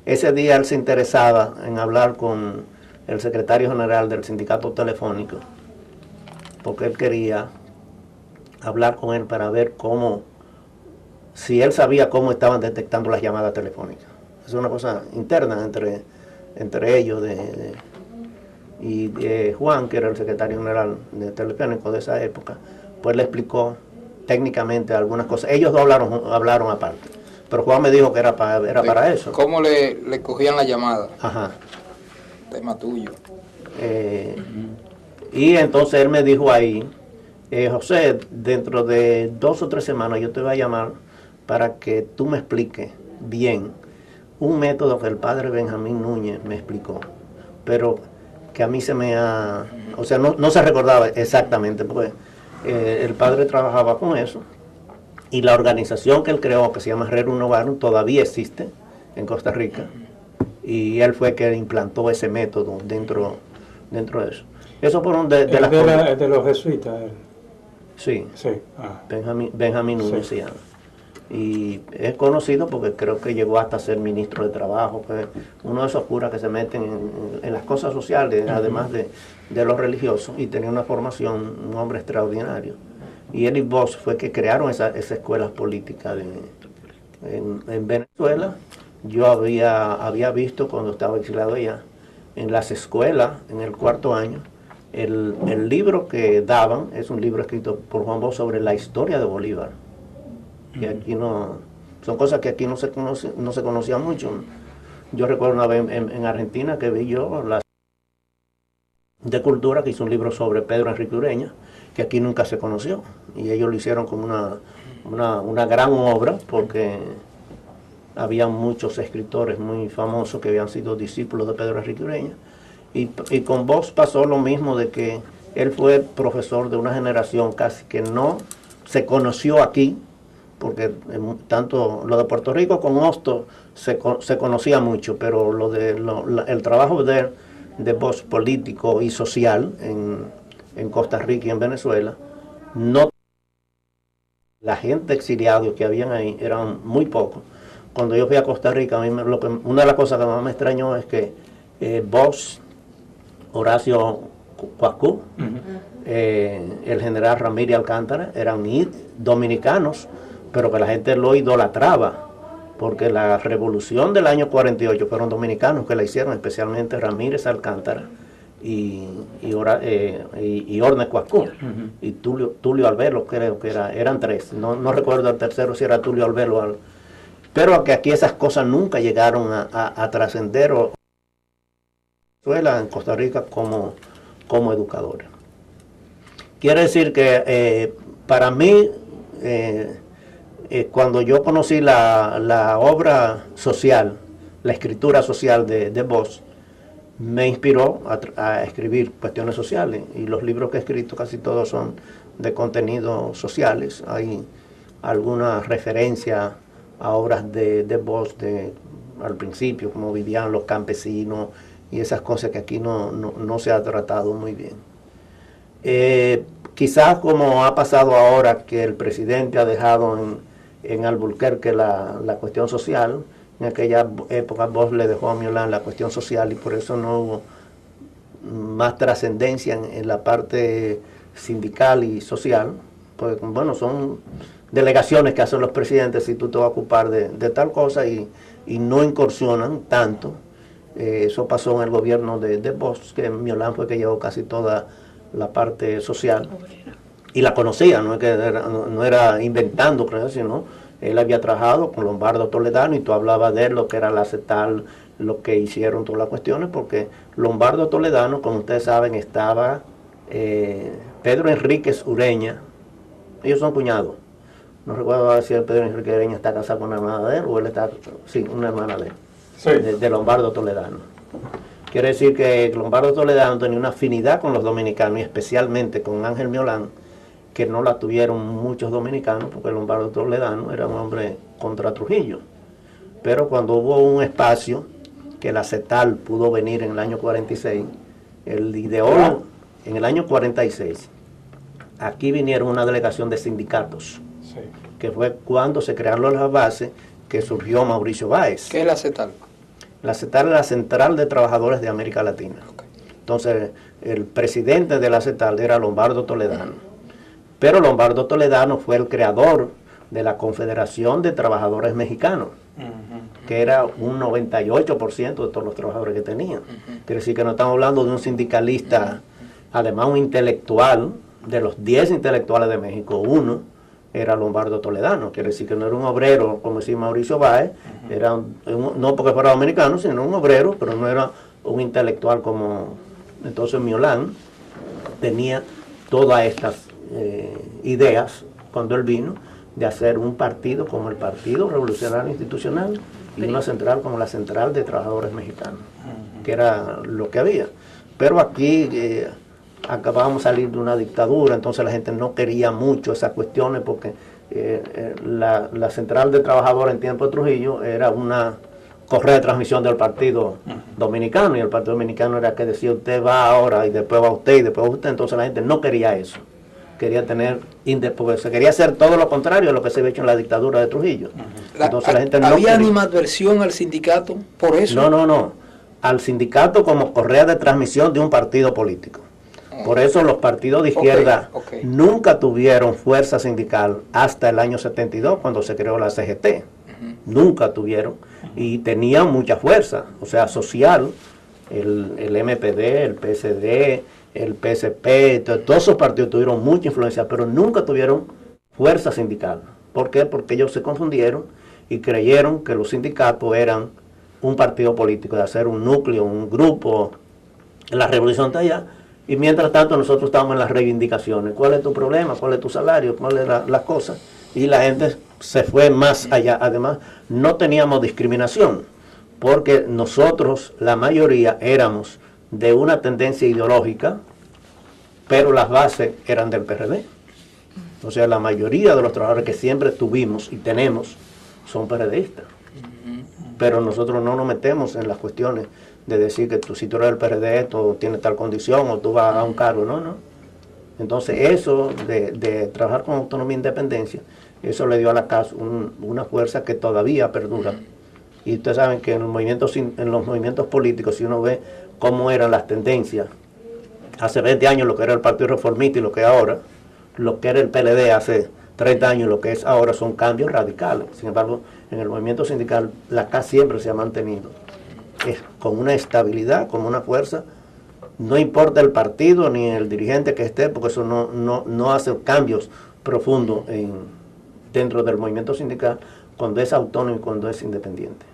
Ese día él se interesaba en hablar con el secretario general del sindicato telefónico, porque él quería hablar con él para ver si él sabía cómo estaban detectando las llamadas telefónicas. Es una cosa interna entre ellos y Juan, que era el secretario general de Telefónico de esa época, pues le explicó técnicamente algunas cosas. Ellos dos hablaron aparte, pero Juan me dijo que era para eso. ¿Cómo le cogían la llamada? Ajá. Tema tuyo. Y entonces él me dijo ahí, José, dentro de 2 o 3 semanas yo te voy a llamar para que tú me expliques bien un método que el padre Benjamín Núñez me explicó, pero que a mí o sea, no se recordaba exactamente, porque el padre trabajaba con eso, y la organización que él creó, que se llama Rerum Novarum, todavía existe en Costa Rica, y él fue que implantó ese método dentro de eso. Eso fueron de las cosas. De los jesuitas. Sí, Sí. Ah. Benjamín Núñez se llama. Y es conocido porque creo que llegó hasta ser ministro de Trabajo, pues, uno de esos curas que se meten en las cosas sociales, además de los religiosos, y tenía una formación, un hombre extraordinario. Y él y Bosch fue que crearon esas escuelas políticas en Venezuela. Yo había visto cuando estaba exiliado allá, en las escuelas, en el 4º año, el libro que daban es un libro escrito por Juan Bosch sobre la historia de Bolívar. Que aquí son cosas que aquí no se conocían mucho. Yo recuerdo una vez en Argentina que vi yo de cultura, que hizo un libro sobre Pedro Enrique Ureña, que aquí nunca se conoció, y ellos lo hicieron como una gran obra, porque había muchos escritores muy famosos que habían sido discípulos de Pedro Enrique Ureña, y con Bosch pasó lo mismo, de que él fue profesor de una generación casi que no se conoció aquí, porque tanto lo de Puerto Rico con Hostos se conocía mucho, pero el trabajo de Bosch político y social en Costa Rica y en Venezuela, no, la gente exiliada que habían ahí eran muy pocos. Cuando yo fui a Costa Rica, una de las cosas que más me extrañó es que Bosch, Horacio Cuascú, el general Ramírez Alcántara, eran dominicanos, pero que la gente lo idolatraba, porque la revolución del año 48 fueron dominicanos que la hicieron, especialmente Ramírez Alcántara y Orne Cuascú, y Tulio Albelo, creo que eran 3, no recuerdo el tercero si era Tulio Albelo, pero que aquí esas cosas nunca llegaron a trascender en Costa Rica como educadores. Quiere decir que para mí, cuando yo conocí la obra social, la escritura social de Bosch, me inspiró a escribir cuestiones sociales, y los libros que he escrito casi todos son de contenidos sociales. Hay alguna referencia a obras de Bosch al principio, como vivían los campesinos y esas cosas que aquí no se ha tratado muy bien. Quizás como ha pasado ahora que el presidente ha dejado en Alburquerque la cuestión social, en aquella época Bosch le dejó a Miolán la cuestión social, y por eso no hubo más trascendencia en la parte sindical y social, porque bueno, son delegaciones que hacen los presidentes si tú te vas a ocupar de tal cosa, y no incursionan tanto. Eso pasó en el gobierno de Bosch, que Miolán fue que llevó casi toda la parte social, y la conocía, no era inventando, creo, sino él había trabajado con Lombardo Toledano, y tú hablabas de él, lo que era la CETAL, lo que hicieron todas las cuestiones, porque Lombardo Toledano, como ustedes saben, estaba Pedro Enríquez Ureña, ellos son cuñados, no recuerdo si el Pedro Enrique Greñas está casado con una hermana de él, o él está, sí, una hermana de él, Sí. de Lombardo Toledano. Quiere decir que Lombardo Toledano tenía una afinidad con los dominicanos, y especialmente con Ángel Miolán, que no la tuvieron muchos dominicanos, porque Lombardo Toledano era un hombre contra Trujillo. Pero cuando hubo un espacio que la CETAL pudo venir en el año 46, el ideólogo, en el año 46, aquí vinieron una delegación de sindicatos, Sí. que fue cuando se crearon las bases que surgió Mauricio Báez. ¿Qué es la CETAL? La CETAL es la Central de Trabajadores de América Latina. Entonces, el presidente de la CETAL era Lombardo Toledano. Pero Lombardo Toledano fue el creador de la Confederación de Trabajadores Mexicanos, que era un 98% de todos los trabajadores que tenían. Quiere decir que no estamos hablando de un sindicalista, además un intelectual. De los 10 intelectuales de México, uno era Lombardo Toledano. Quiere decir que no era un obrero, como decía Mauricio Báez, era no porque fuera dominicano, sino un obrero, pero no era un intelectual como... Entonces Miolán tenía todas estas ideas, cuando él vino, de hacer un partido como el Partido Revolucionario Institucional y una central como la Central de Trabajadores Mexicanos, que era lo que había. Pero aquí acabábamos de salir de una dictadura, entonces la gente no quería mucho esas cuestiones, porque la Central de Trabajadores en tiempo de Trujillo era una correa de transmisión del Partido Dominicano, y el Partido Dominicano era que decía usted va ahora y después va usted y después va usted. Entonces la gente no quería eso, quería tener, porque se quería hacer todo lo contrario a lo que se había hecho en la dictadura de Trujillo. Entonces la gente no ¿Había quería animadversión al sindicato por eso? No, al sindicato como correa de transmisión de un partido político. Por eso los partidos de izquierda nunca tuvieron fuerza sindical hasta el año 72, cuando se creó la CGT. Nunca tuvieron, y tenían mucha fuerza, o sea, social, el MPD, el PSD, el PSP, todos esos partidos tuvieron mucha influencia, pero nunca tuvieron fuerza sindical. ¿Por qué? Porque ellos se confundieron y creyeron que los sindicatos eran un partido político, de hacer un núcleo, un grupo. La revolución está allá, y mientras tanto nosotros estamos en las reivindicaciones. ¿Cuál es tu problema? ¿Cuál es tu salario? ¿Cuál es la cosa? Y la gente se fue más allá. Además, no teníamos discriminación, porque nosotros, la mayoría, éramos de una tendencia ideológica, pero las bases eran del PRD. O sea, la mayoría de los trabajadores que siempre tuvimos y tenemos son PRDistas. Pero nosotros no nos metemos en las cuestiones de decir que si tú eres del PRD, tú tienes tal condición, o tú vas a un cargo. No. Entonces, eso de trabajar con autonomía e independencia, eso le dio a la CAS una fuerza que todavía perdura. Y ustedes saben que en los movimientos políticos, si uno ve cómo eran las tendencias, hace 20 años lo que era el Partido Reformista y lo que ahora, lo que era el PLD hace 30 años, lo que es ahora, son cambios radicales. Sin embargo, en el movimiento sindical, la CAS siempre se ha mantenido con una estabilidad, con una fuerza. No importa el partido ni el dirigente que esté, porque eso no hace cambios profundos dentro del movimiento sindical, cuando es autónomo y cuando es independiente.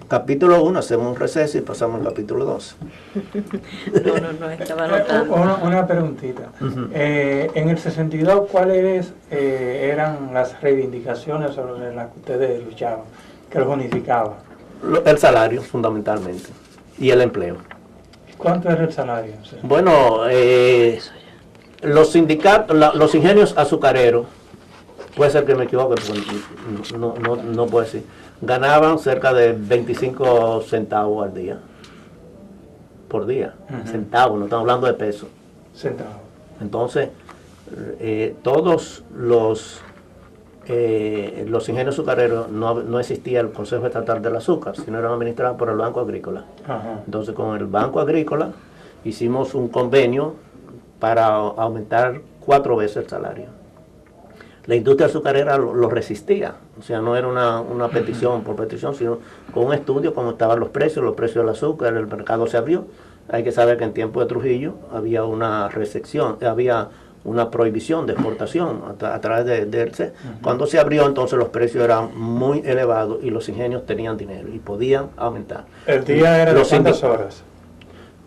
Capítulo 1, hacemos un receso y pasamos al capítulo 2. No, estaba anotando. Una preguntita. En el 62, ¿cuáles eran las reivindicaciones sobre las que ustedes luchaban, que los unificaban? El salario, fundamentalmente, y el empleo. ¿Cuánto era el salario? O sea, Bueno, los sindicatos, los ingenios azucareros, puede ser que me equivoque, porque no puedo decir, ganaban cerca de 25 centavos al día, por día, centavos, no estamos hablando de pesos. centavos. Entonces, todos los ingenios azucareros, no existía el Consejo Estatal del Azúcar, sino eran administrados por el Banco Agrícola. Ajá. Entonces, con el Banco Agrícola hicimos un convenio para aumentar 4 veces el salario. La industria azucarera lo resistía, o sea, no era una petición por petición, sino con un estudio cómo estaban los precios del azúcar, el mercado se abrió. Hay que saber que en tiempo de Trujillo había una recepción, había una prohibición de exportación a través del CE. Cuando se abrió, entonces los precios eran muy elevados y los ingenios tenían dinero y podían aumentar. ¿El día era de cuántas horas?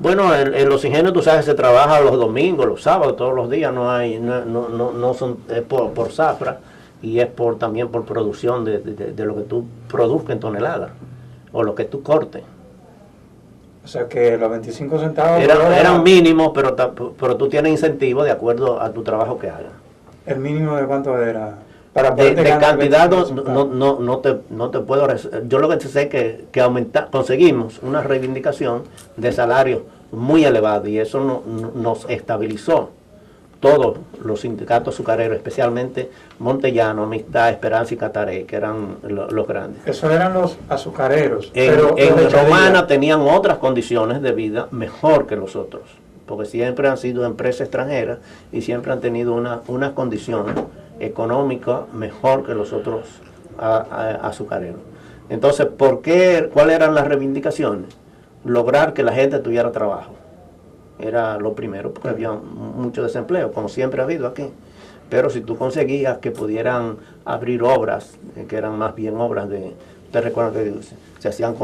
Bueno, en los ingenios tú sabes se trabaja los domingos, los sábados, todos los días, no son es por zafra y es también por producción de lo que tú produzcas en toneladas o lo que tú cortes. O sea que los 25 centavos eran mínimos, pero tú tienes incentivo de acuerdo a tu trabajo que hagas. ¿El mínimo de cuánto era? De cantidad no te puedo... Yo lo que sé es que conseguimos una reivindicación de salario muy elevado y eso nos estabilizó todos los sindicatos azucareros, especialmente Montellano, Amistad, Esperanza y Cataré, que eran los grandes. Esos eran los azucareros. En Romana tenían otras condiciones de vida mejor que los otros, porque siempre han sido empresas extranjeras y siempre han tenido unas condiciones económica mejor que los otros azucareros. Entonces, ¿cuáles eran las reivindicaciones? Lograr que la gente tuviera trabajo. Era lo primero, porque había mucho desempleo, como siempre ha habido aquí. Pero si tú conseguías que pudieran abrir obras, que eran más bien obras de... Ustedes recuerdan que se hacían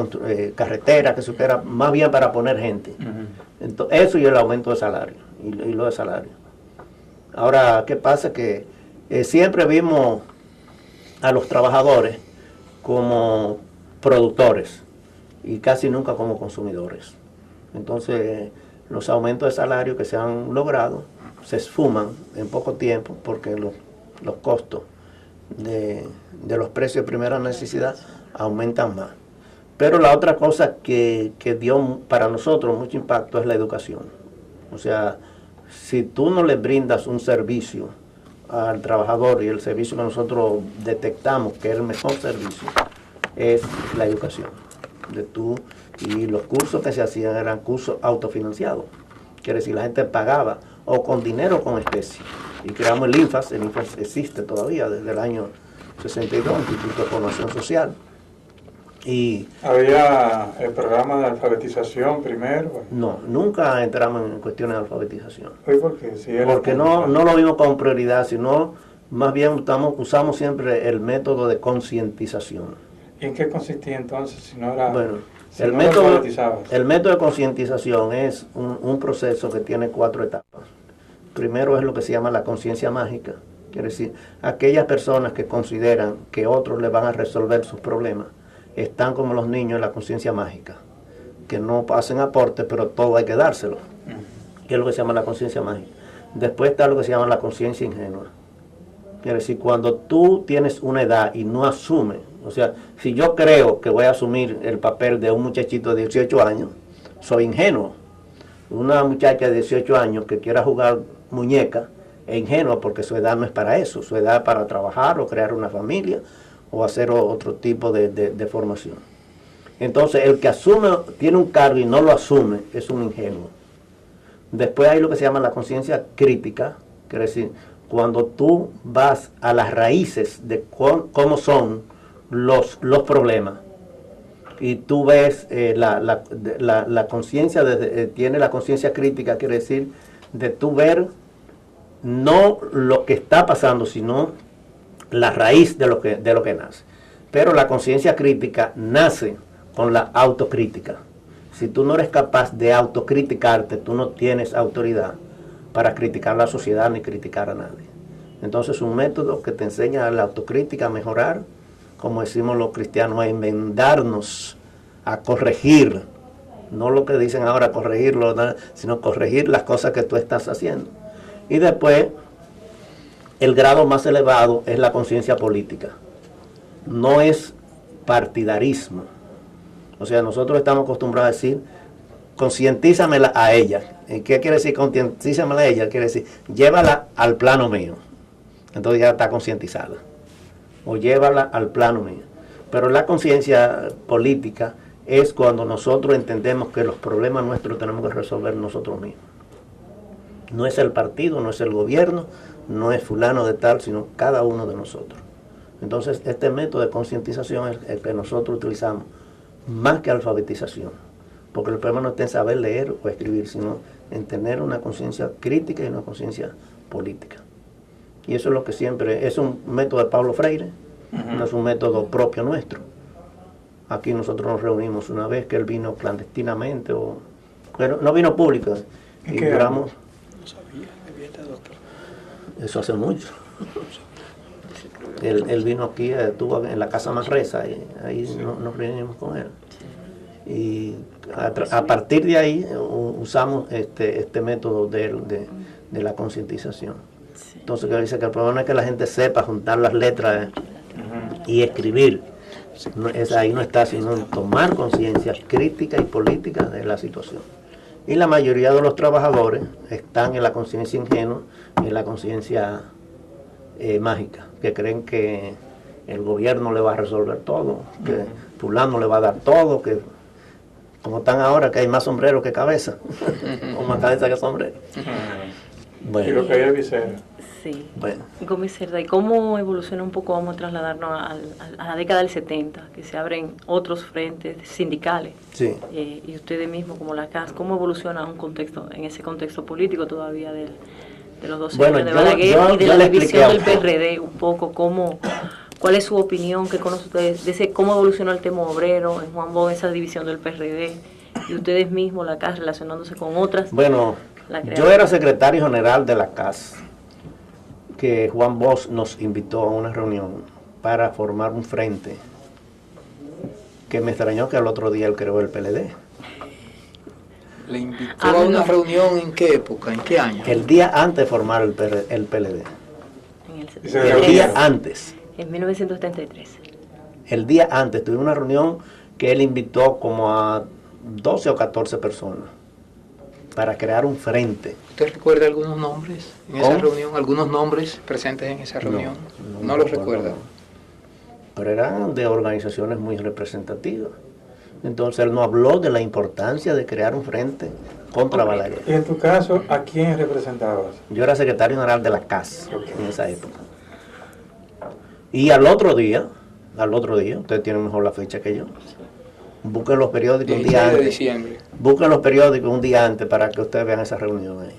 carreteras, que eso era más bien para poner gente. Entonces, eso y el aumento de salario, y lo de salario. Ahora, ¿qué pasa? Que siempre vimos a los trabajadores como productores y casi nunca como consumidores. Entonces, los aumentos de salario que se han logrado se esfuman en poco tiempo porque los costos de los precios de primera necesidad aumentan más. Pero la otra cosa que dio para nosotros mucho impacto es la educación. O sea, si tú no le brindas un servicio al trabajador y el servicio que nosotros detectamos que es el mejor servicio es la educación de tú, y los cursos que se hacían eran cursos autofinanciados, quiere decir la gente pagaba o con dinero o con especie, y creamos el INFAS existe todavía desde el año 62, Instituto de Formación Social. Y ¿había el programa de alfabetización primero? No, nunca entramos en cuestiones de alfabetización. ¿Por qué? Porque no lo vimos como prioridad, sino más bien usamos siempre el método de concientización. ¿Y en qué consistía entonces si no era... Bueno, si el método de concientización es un proceso que tiene 4 etapas. Primero es lo que se llama la conciencia mágica, quiere decir, aquellas personas que consideran que otros les van a resolver sus problemas, están como los niños en la conciencia mágica, que no hacen aporte, pero todo hay que dárselo, que es lo que se llama la conciencia mágica. Después está lo que se llama la conciencia ingenua. Quiere decir, cuando tú tienes una edad y no asumes, o sea, si yo creo que voy a asumir el papel de un muchachito de 18 años, soy ingenuo. Una muchacha de 18 años que quiera jugar muñeca es ingenua porque su edad no es para eso, su edad es para trabajar o crear una familia o hacer otro tipo de formación. Entonces, el que tiene un cargo y no lo asume, es un ingenuo. Después hay lo que se llama la conciencia crítica, quiere decir, cuando tú vas a las raíces de cómo son los problemas, y tú ves la conciencia, tiene la conciencia crítica, quiere decir, de tú ver no lo que está pasando, sino la raíz de lo que nace. Pero la conciencia crítica nace con la autocrítica. Si tú no eres capaz de autocriticarte, tú no tienes autoridad para criticar a la sociedad ni criticar a nadie. Entonces, un método que te enseña a la autocrítica, a mejorar, como decimos los cristianos, a enmendarnos, a corregir, no lo que dicen ahora corregirlo, sino corregir las cosas que tú estás haciendo. Y después, el grado más elevado es la conciencia política. No es partidarismo. O sea, nosotros estamos acostumbrados a decir, concientízamela a ella. ¿Y qué quiere decir concientízamela a ella? Quiere decir, llévala al plano mío. Entonces ya está concientizada. O llévala al plano mío. Pero la conciencia política es cuando nosotros entendemos que los problemas nuestros tenemos que resolver nosotros mismos. No es el partido, no es el gobierno, no es fulano de tal, sino cada uno de nosotros. Entonces, este método de concientización es el que nosotros utilizamos, más que alfabetización. Porque el problema no está en saber leer o escribir, sino en tener una conciencia crítica y una conciencia política. Y eso es lo que siempre, es un método de Pablo Freire, no es un método propio nuestro. Aquí nosotros nos reunimos una vez que él vino clandestinamente o pero no vino público. ¿En Y qué duramos, No sabía, debía estar doctor. eso hace mucho. Él vino aquí, estuvo en la Casa Manresa, y ahí nos reunimos con él. Y a partir de ahí usamos este método de la concientización. Entonces, que dice que el problema es que la gente sepa juntar las letras y escribir. Ahí no está, sino en tomar conciencia crítica y política de la situación. Y la mayoría de los trabajadores están en la conciencia ingenua y en la conciencia mágica, que creen que el gobierno le va a resolver todo, que fulano le va a dar todo, que como están ahora que hay más sombrero que cabeza, o más cabeza que sombrero. Y Bueno, lo que hay es visera. Sí. bueno. Gómez Cerda, ¿y cómo evoluciona un poco? Vamos a trasladarnos a la década del 70, que se abren otros frentes sindicales. Sí. Y ustedes mismos, como la CAS, ¿cómo evoluciona un contexto, en ese contexto político todavía de los 12 Bueno, años de yo Balaguer y de la le expliqué división a del usted. PRD? Un poco, ¿cuál es su opinión? ¿Qué conocen ustedes de ese, cómo evolucionó el tema obrero en Juan Bosch, esa división del PRD? Y ustedes mismos, la CAS, relacionándose con otras. Bueno, La yo crearon. era secretario general de la CAS, que Juan Bosch nos invitó a una reunión para formar un frente, que me extrañó que al otro día él creó el PLD. ¿Le invitó a una reunión en qué época, en qué año? El día antes de formar el PLD. En el Y se El 73, día antes. en 1973. El día antes tuvimos una reunión que él invitó como a 12 o 14 personas para crear un frente. ¿Usted recuerda algunos nombres en esa ¿Cómo? reunión? ¿Algunos nombres presentes en esa reunión? No me los acuerdo. recuerda. Pero eran de organizaciones muy representativas. Entonces él nos habló de la importancia de crear un frente contra Balaguer. Y en tu caso, ¿a quién representabas? Yo era secretario general de la CAS en esa época. Y al otro día, ustedes tienen mejor la fecha que yo, busquen los periódicos un 16 día de antes. diciembre. Busquen los periódicos un día antes para que ustedes vean esa reunión ahí.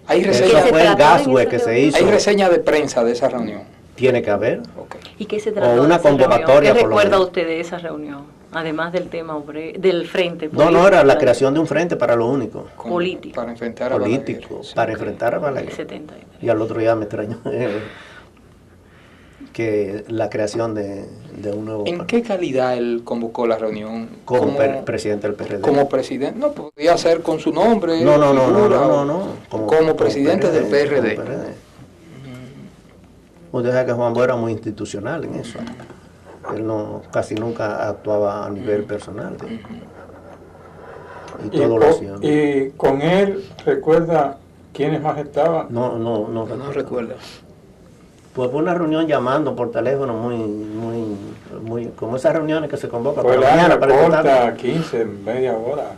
Hay Eso reseña, se fue en trató en Gasway esa que se reunión? hizo. hay reseña de prensa de esa reunión. Tiene que haber. Ok. ¿Y qué se trató O una de esa reunión? convocatoria, ¿Qué por lo recuerda menos. usted de esa reunión? Además del tema del frente No, político. era la creación de un frente para lo único. Político. Para enfrentar a Político, Balaguer. Sí, para ok. enfrentar a del Balaguer. 70. Y al otro día me extrañó que la creación de un nuevo ¿En partido. qué calidad él convocó la reunión? Como presidente del PRD. como presidente. No, podía ser con su nombre. No, figura, como presidente del PRD. como PRD. Usted sabe que Juan Bosch era muy institucional en eso. Él casi nunca actuaba a nivel personal. Y todo lo hacía. Y con él, ¿recuerda quiénes más estaban? No No recuerda. Pues fue una reunión llamando por teléfono muy, como esas reuniones que se convocan Fue por la mañana para corta, contar. 15, media hora.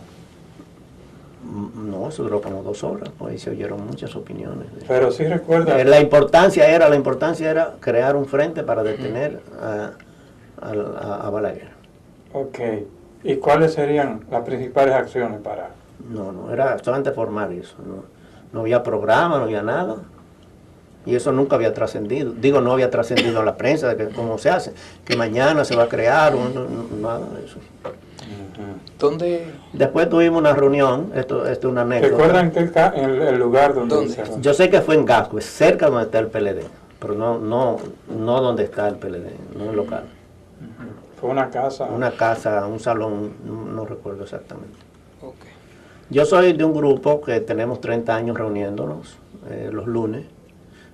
No, eso duró como 2 horas, pues ahí se oyeron muchas opiniones. Pero sí recuerda. La importancia era crear un frente para detener a Balaguer. Ok. ¿Y cuáles serían las principales acciones para...? No, era solamente formar eso. No había programa, no había nada. Y eso nunca había trascendido. Digo, no había trascendido a la prensa de que cómo se hace, que mañana se va a crear, nada de eso. ¿Dónde? Después tuvimos una reunión, esto es una anécdota. ¿Recuerdan en el lugar donde ¿Dónde? se reunió? Yo sé que fue en Gascue, cerca donde está el PLD, pero no donde está el PLD, no el local. Fue una casa. Una casa, un salón, no recuerdo exactamente. Ok. Yo soy de un grupo que tenemos 30 años reuniéndonos los lunes.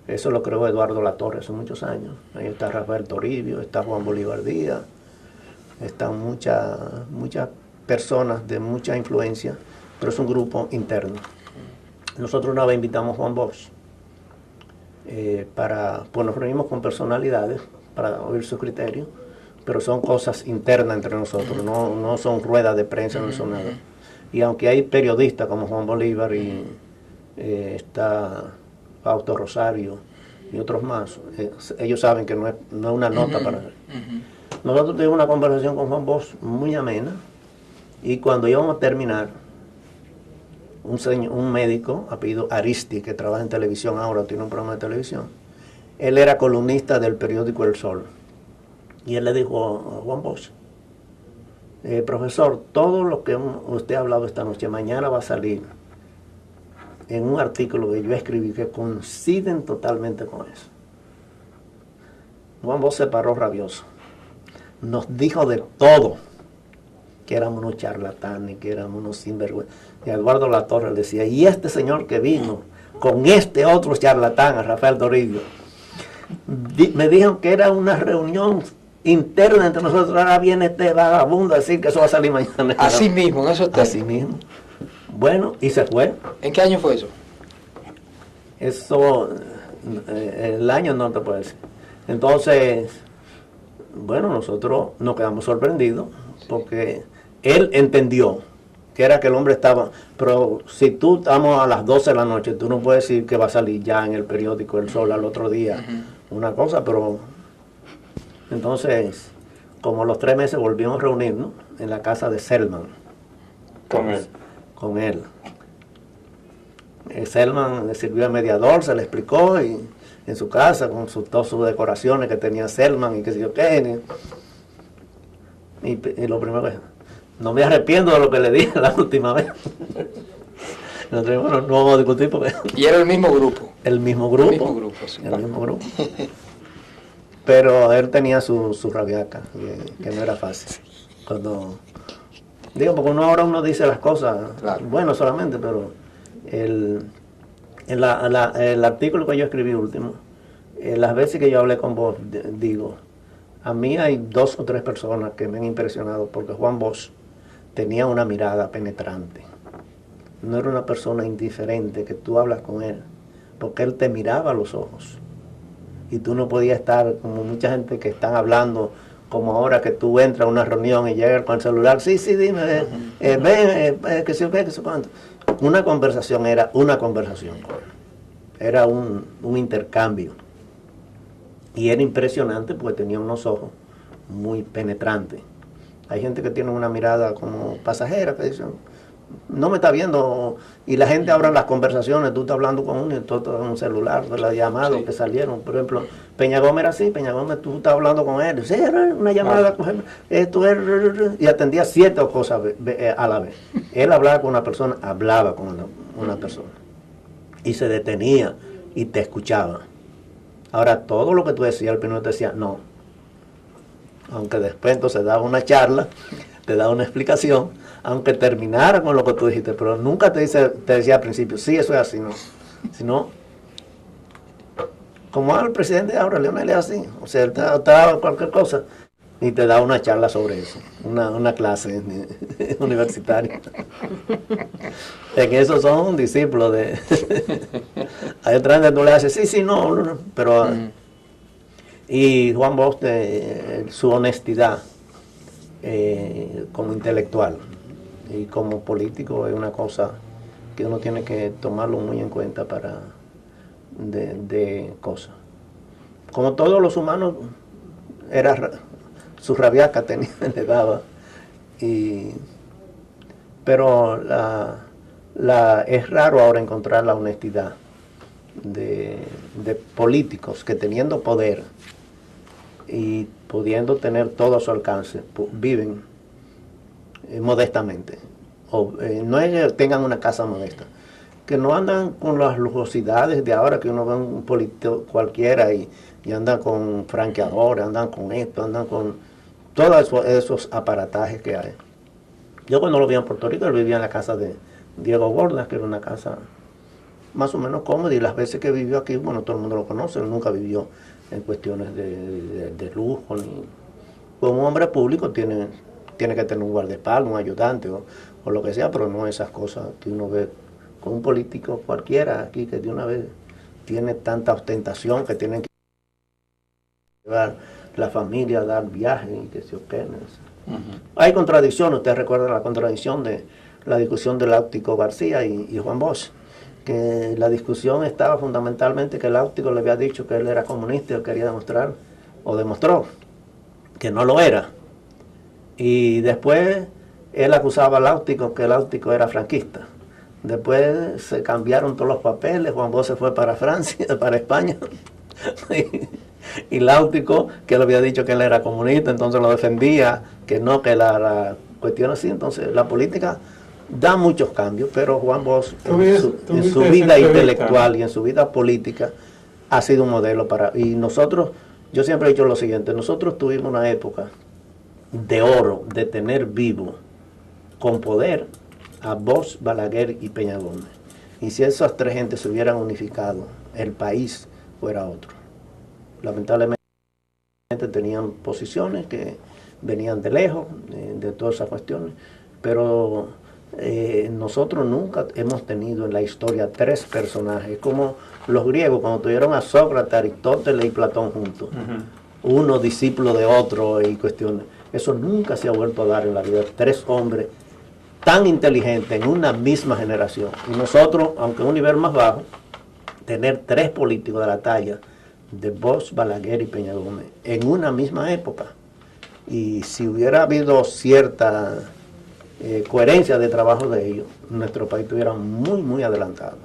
Eso lo creó Eduardo Latorre hace muchos años. Ahí está Rafael Toribio, está Juan Bolívar Díaz, están muchas personas de mucha influencia, pero es un grupo interno. Nosotros una vez invitamos a Juan Bosch pues nos reunimos con personalidades para oír sus criterios, pero son cosas internas entre nosotros, no son ruedas de prensa, no son nada. Y aunque hay periodistas como Juan Bolívar y está Fausto Rosario y otros más, ellos saben que no es una nota para él. Nosotros tuvimos una conversación con Juan Bosch muy amena, y cuando íbamos a terminar, un médico, apellido Aristi, que trabaja en televisión ahora, tiene un programa de televisión, él era columnista del periódico El Sol, y él le dijo a Juan Bosch, profesor, todo lo que usted ha hablado esta noche, mañana va a salir en un artículo que yo escribí que coinciden totalmente con eso. Juan Bosch se paró rabioso. Nos dijo de todo, que éramos unos charlatanes, que éramos unos sinvergüenza. Y Eduardo Latorre decía, y este señor que vino con este otro charlatán, a Rafael Dorillo, me dijeron que era una reunión interna entre nosotros. Ahora viene este vagabundo a decir que eso va a salir mañana. Así mismo, en eso está. Así mismo. Bueno, y se fue. ¿En qué año fue eso? Eso, el año no te puedo decir. Entonces, bueno, nosotros nos quedamos sorprendidos porque él entendió que era que el hombre estaba, pero si tú estamos a las 12 de la noche, tú no puedes decir que va a salir ya en el periódico El Sol al otro día, una cosa, pero entonces, como a los 3 meses volvimos a reunirnos en la casa de Selman. Con él. Selman le sirvió de mediador, se le explicó y en su casa con todas sus decoraciones que tenía Selman y qué sé yo qué. Y lo primero que no me arrepiento de lo que le dije la última vez. Nosotros, bueno, no vamos a discutir porque... Y era el mismo grupo. El mismo grupo. El mismo grupo, sí. El mismo grupo. Pero él tenía su rabiaca, que no era fácil. Cuando... Digo, porque ahora uno dice las cosas, claro, bueno solamente, pero el artículo que yo escribí último, las veces que yo hablé con vos, digo, a mí hay 2 o 3 personas que me han impresionado porque Juan Bosch tenía una mirada penetrante. No era una persona indiferente que tú hablas con él, porque él te miraba a los ojos. Y tú no podías estar como mucha gente que están hablando, como ahora que tú entras a una reunión y llegas con el celular, sí, dime, ven, que sé qué, que sé cuánto. Una conversación era una conversación. Era un intercambio. Y era impresionante porque tenía unos ojos muy penetrantes. Hay gente que tiene una mirada como pasajera, que dicen, no me está viendo. Y la gente ahora en las conversaciones, tú estás hablando con uno y todo en un celular, de las llamadas que salieron. Por ejemplo, Peña Gómez era así, Peña Gómez, tú estás hablando con él. Sí, era una llamada, esto es, y atendía 7 cosas a la vez. Él hablaba con una persona, hablaba con una persona. Y se detenía y te escuchaba. Ahora, todo lo que tú decías, el primero te decía, no. Aunque después entonces daba una charla, te daba una explicación, aunque terminara con lo que tú dijiste, pero nunca te decía al principio, sí, eso es así, no. Sino, como el presidente ahora, Leonel es así, o sea, él te daba cualquier cosa y te da una charla sobre eso, una clase universitaria. En eso son discípulos de... Hay otra gente que tú le haces, sí, no, pero... Y Juan Bosch, su honestidad como intelectual y como político es una cosa que uno tiene que tomarlo muy en cuenta para de cosas. Como todos los humanos, era su rabiaca le daba. Pero es raro ahora encontrar la honestidad de políticos que teniendo poder y pudiendo tener todo a su alcance, viven modestamente. No es que tengan una casa modesta, que no andan con las lujosidades de ahora, que uno ve un político cualquiera y andan con franqueadores, andan con esto, andan con todos esos aparatajes que hay. Yo cuando lo vi en Puerto Rico, él vivía en la casa de Diego Bordas, que era una casa más o menos cómoda, y las veces que vivió aquí, bueno, todo el mundo lo conoce, él nunca vivió en cuestiones de lujo, ni como un hombre público tiene que tener un guardaespaldas, un ayudante o lo que sea, pero no esas cosas que uno ve con un político cualquiera aquí que de una vez tiene tanta ostentación que tienen que llevar la familia a dar viajes y que se operen. Hay contradicciones, usted recuerda la contradicción de la discusión del Láutico García y Juan Bosch, que la discusión estaba fundamentalmente que el Láutico le había dicho que él era comunista y él quería demostrar, o demostró, que no lo era. Y después él acusaba al Láutico que el Láutico era franquista. Después se cambiaron todos los papeles, Juan Bosch se fue para Francia, para España, y Láutico, que le había dicho que él era comunista, entonces lo defendía, que no, que él era cuestiones así. Entonces, la política da muchos cambios, pero Juan Bosch en su esa vida entrevista, intelectual y en su vida política ha sido un modelo para... Y nosotros, yo siempre he dicho lo siguiente, nosotros tuvimos una época de oro, de tener vivo, con poder, a Bosch, Balaguer y Peña Gómez. Y si esas tres gentes se hubieran unificado, el país fuera otro. Lamentablemente tenían posiciones que venían de lejos, de todas esas cuestiones, pero nosotros nunca hemos tenido en la historia tres personajes, como los griegos cuando tuvieron a Sócrates, Aristóteles y Platón juntos, uno discípulo de otro y cuestiones. Eso nunca se ha vuelto a dar en la vida, tres hombres tan inteligentes en una misma generación. Y nosotros, aunque en un nivel más bajo, tener tres políticos de la talla de Bosch, Balaguer y Peña Gómez en una misma época. Y si hubiera habido cierta coherencia de trabajo de ellos, nuestro país estuviera muy, muy adelantado.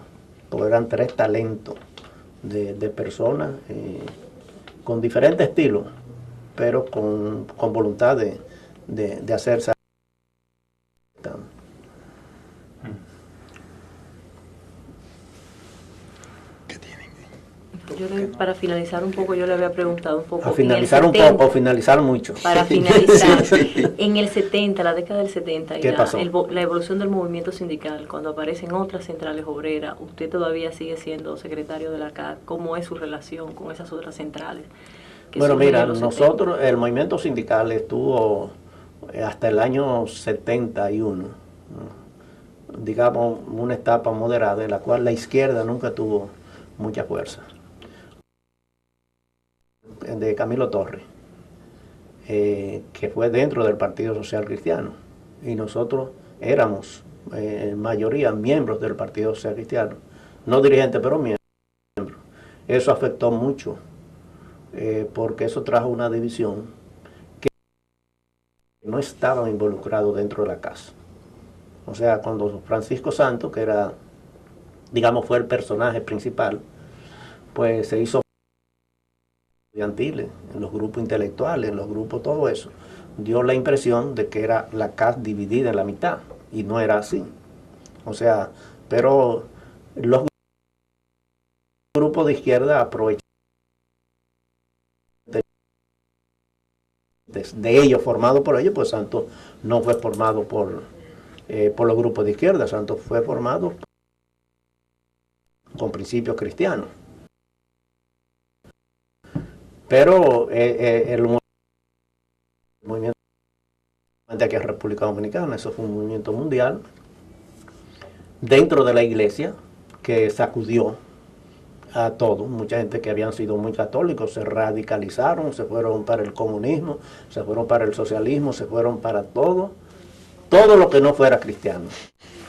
Porque eran tres talentos de personas con diferentes estilos, pero con voluntad de hacerse. Para finalizar un poco, yo le había preguntado un poco. A finalizar un poco, finalizar mucho. Para finalizar, en el 70, la década del 70, y ¿qué pasó? La evolución del movimiento sindical, cuando aparecen otras centrales obreras, usted todavía sigue siendo secretario de la CAC. ¿Cómo es su relación con esas otras centrales? Bueno, mira, nosotros, el movimiento sindical estuvo hasta el año 71, digamos, una etapa moderada en la cual la izquierda nunca tuvo mucha fuerza. De Camilo Torres, que fue dentro del Partido Social Cristiano, y nosotros éramos en mayoría miembros del Partido Social Cristiano, no dirigentes pero miembros. Eso afectó mucho, porque eso trajo una división que no estaban involucrados dentro de la casa. O sea, cuando Francisco Santos, que era, digamos, fue el personaje principal, pues se hizo estudiantiles, en los grupos intelectuales, en los grupos, todo eso, dio la impresión de que era la CAS dividida en la mitad, y no era así. O sea, pero los grupos de izquierda aprovecharon de ellos, formados por ellos, pues Santos no fue formado por los grupos de izquierda, Santos fue formado con principios cristianos. Pero el movimiento aquí en República Dominicana, eso fue un movimiento mundial dentro de la iglesia que sacudió a todos. Mucha gente que habían sido muy católicos se radicalizaron, se fueron para el comunismo, se fueron para el socialismo, se fueron para todo lo que no fuera cristiano.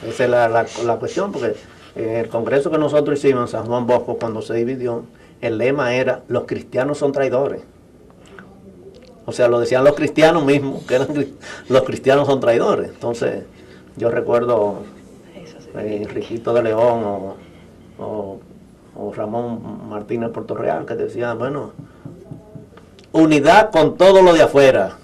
Esa es la cuestión, porque el congreso que nosotros hicimos en San Juan Bosco, cuando se dividió, el lema era: los cristianos son traidores. O sea, lo decían los cristianos mismos, que los cristianos son traidores. Entonces, yo recuerdo Enriquito de León o Ramón Martínez Portorreal, que decían, bueno, unidad con todo lo de afuera,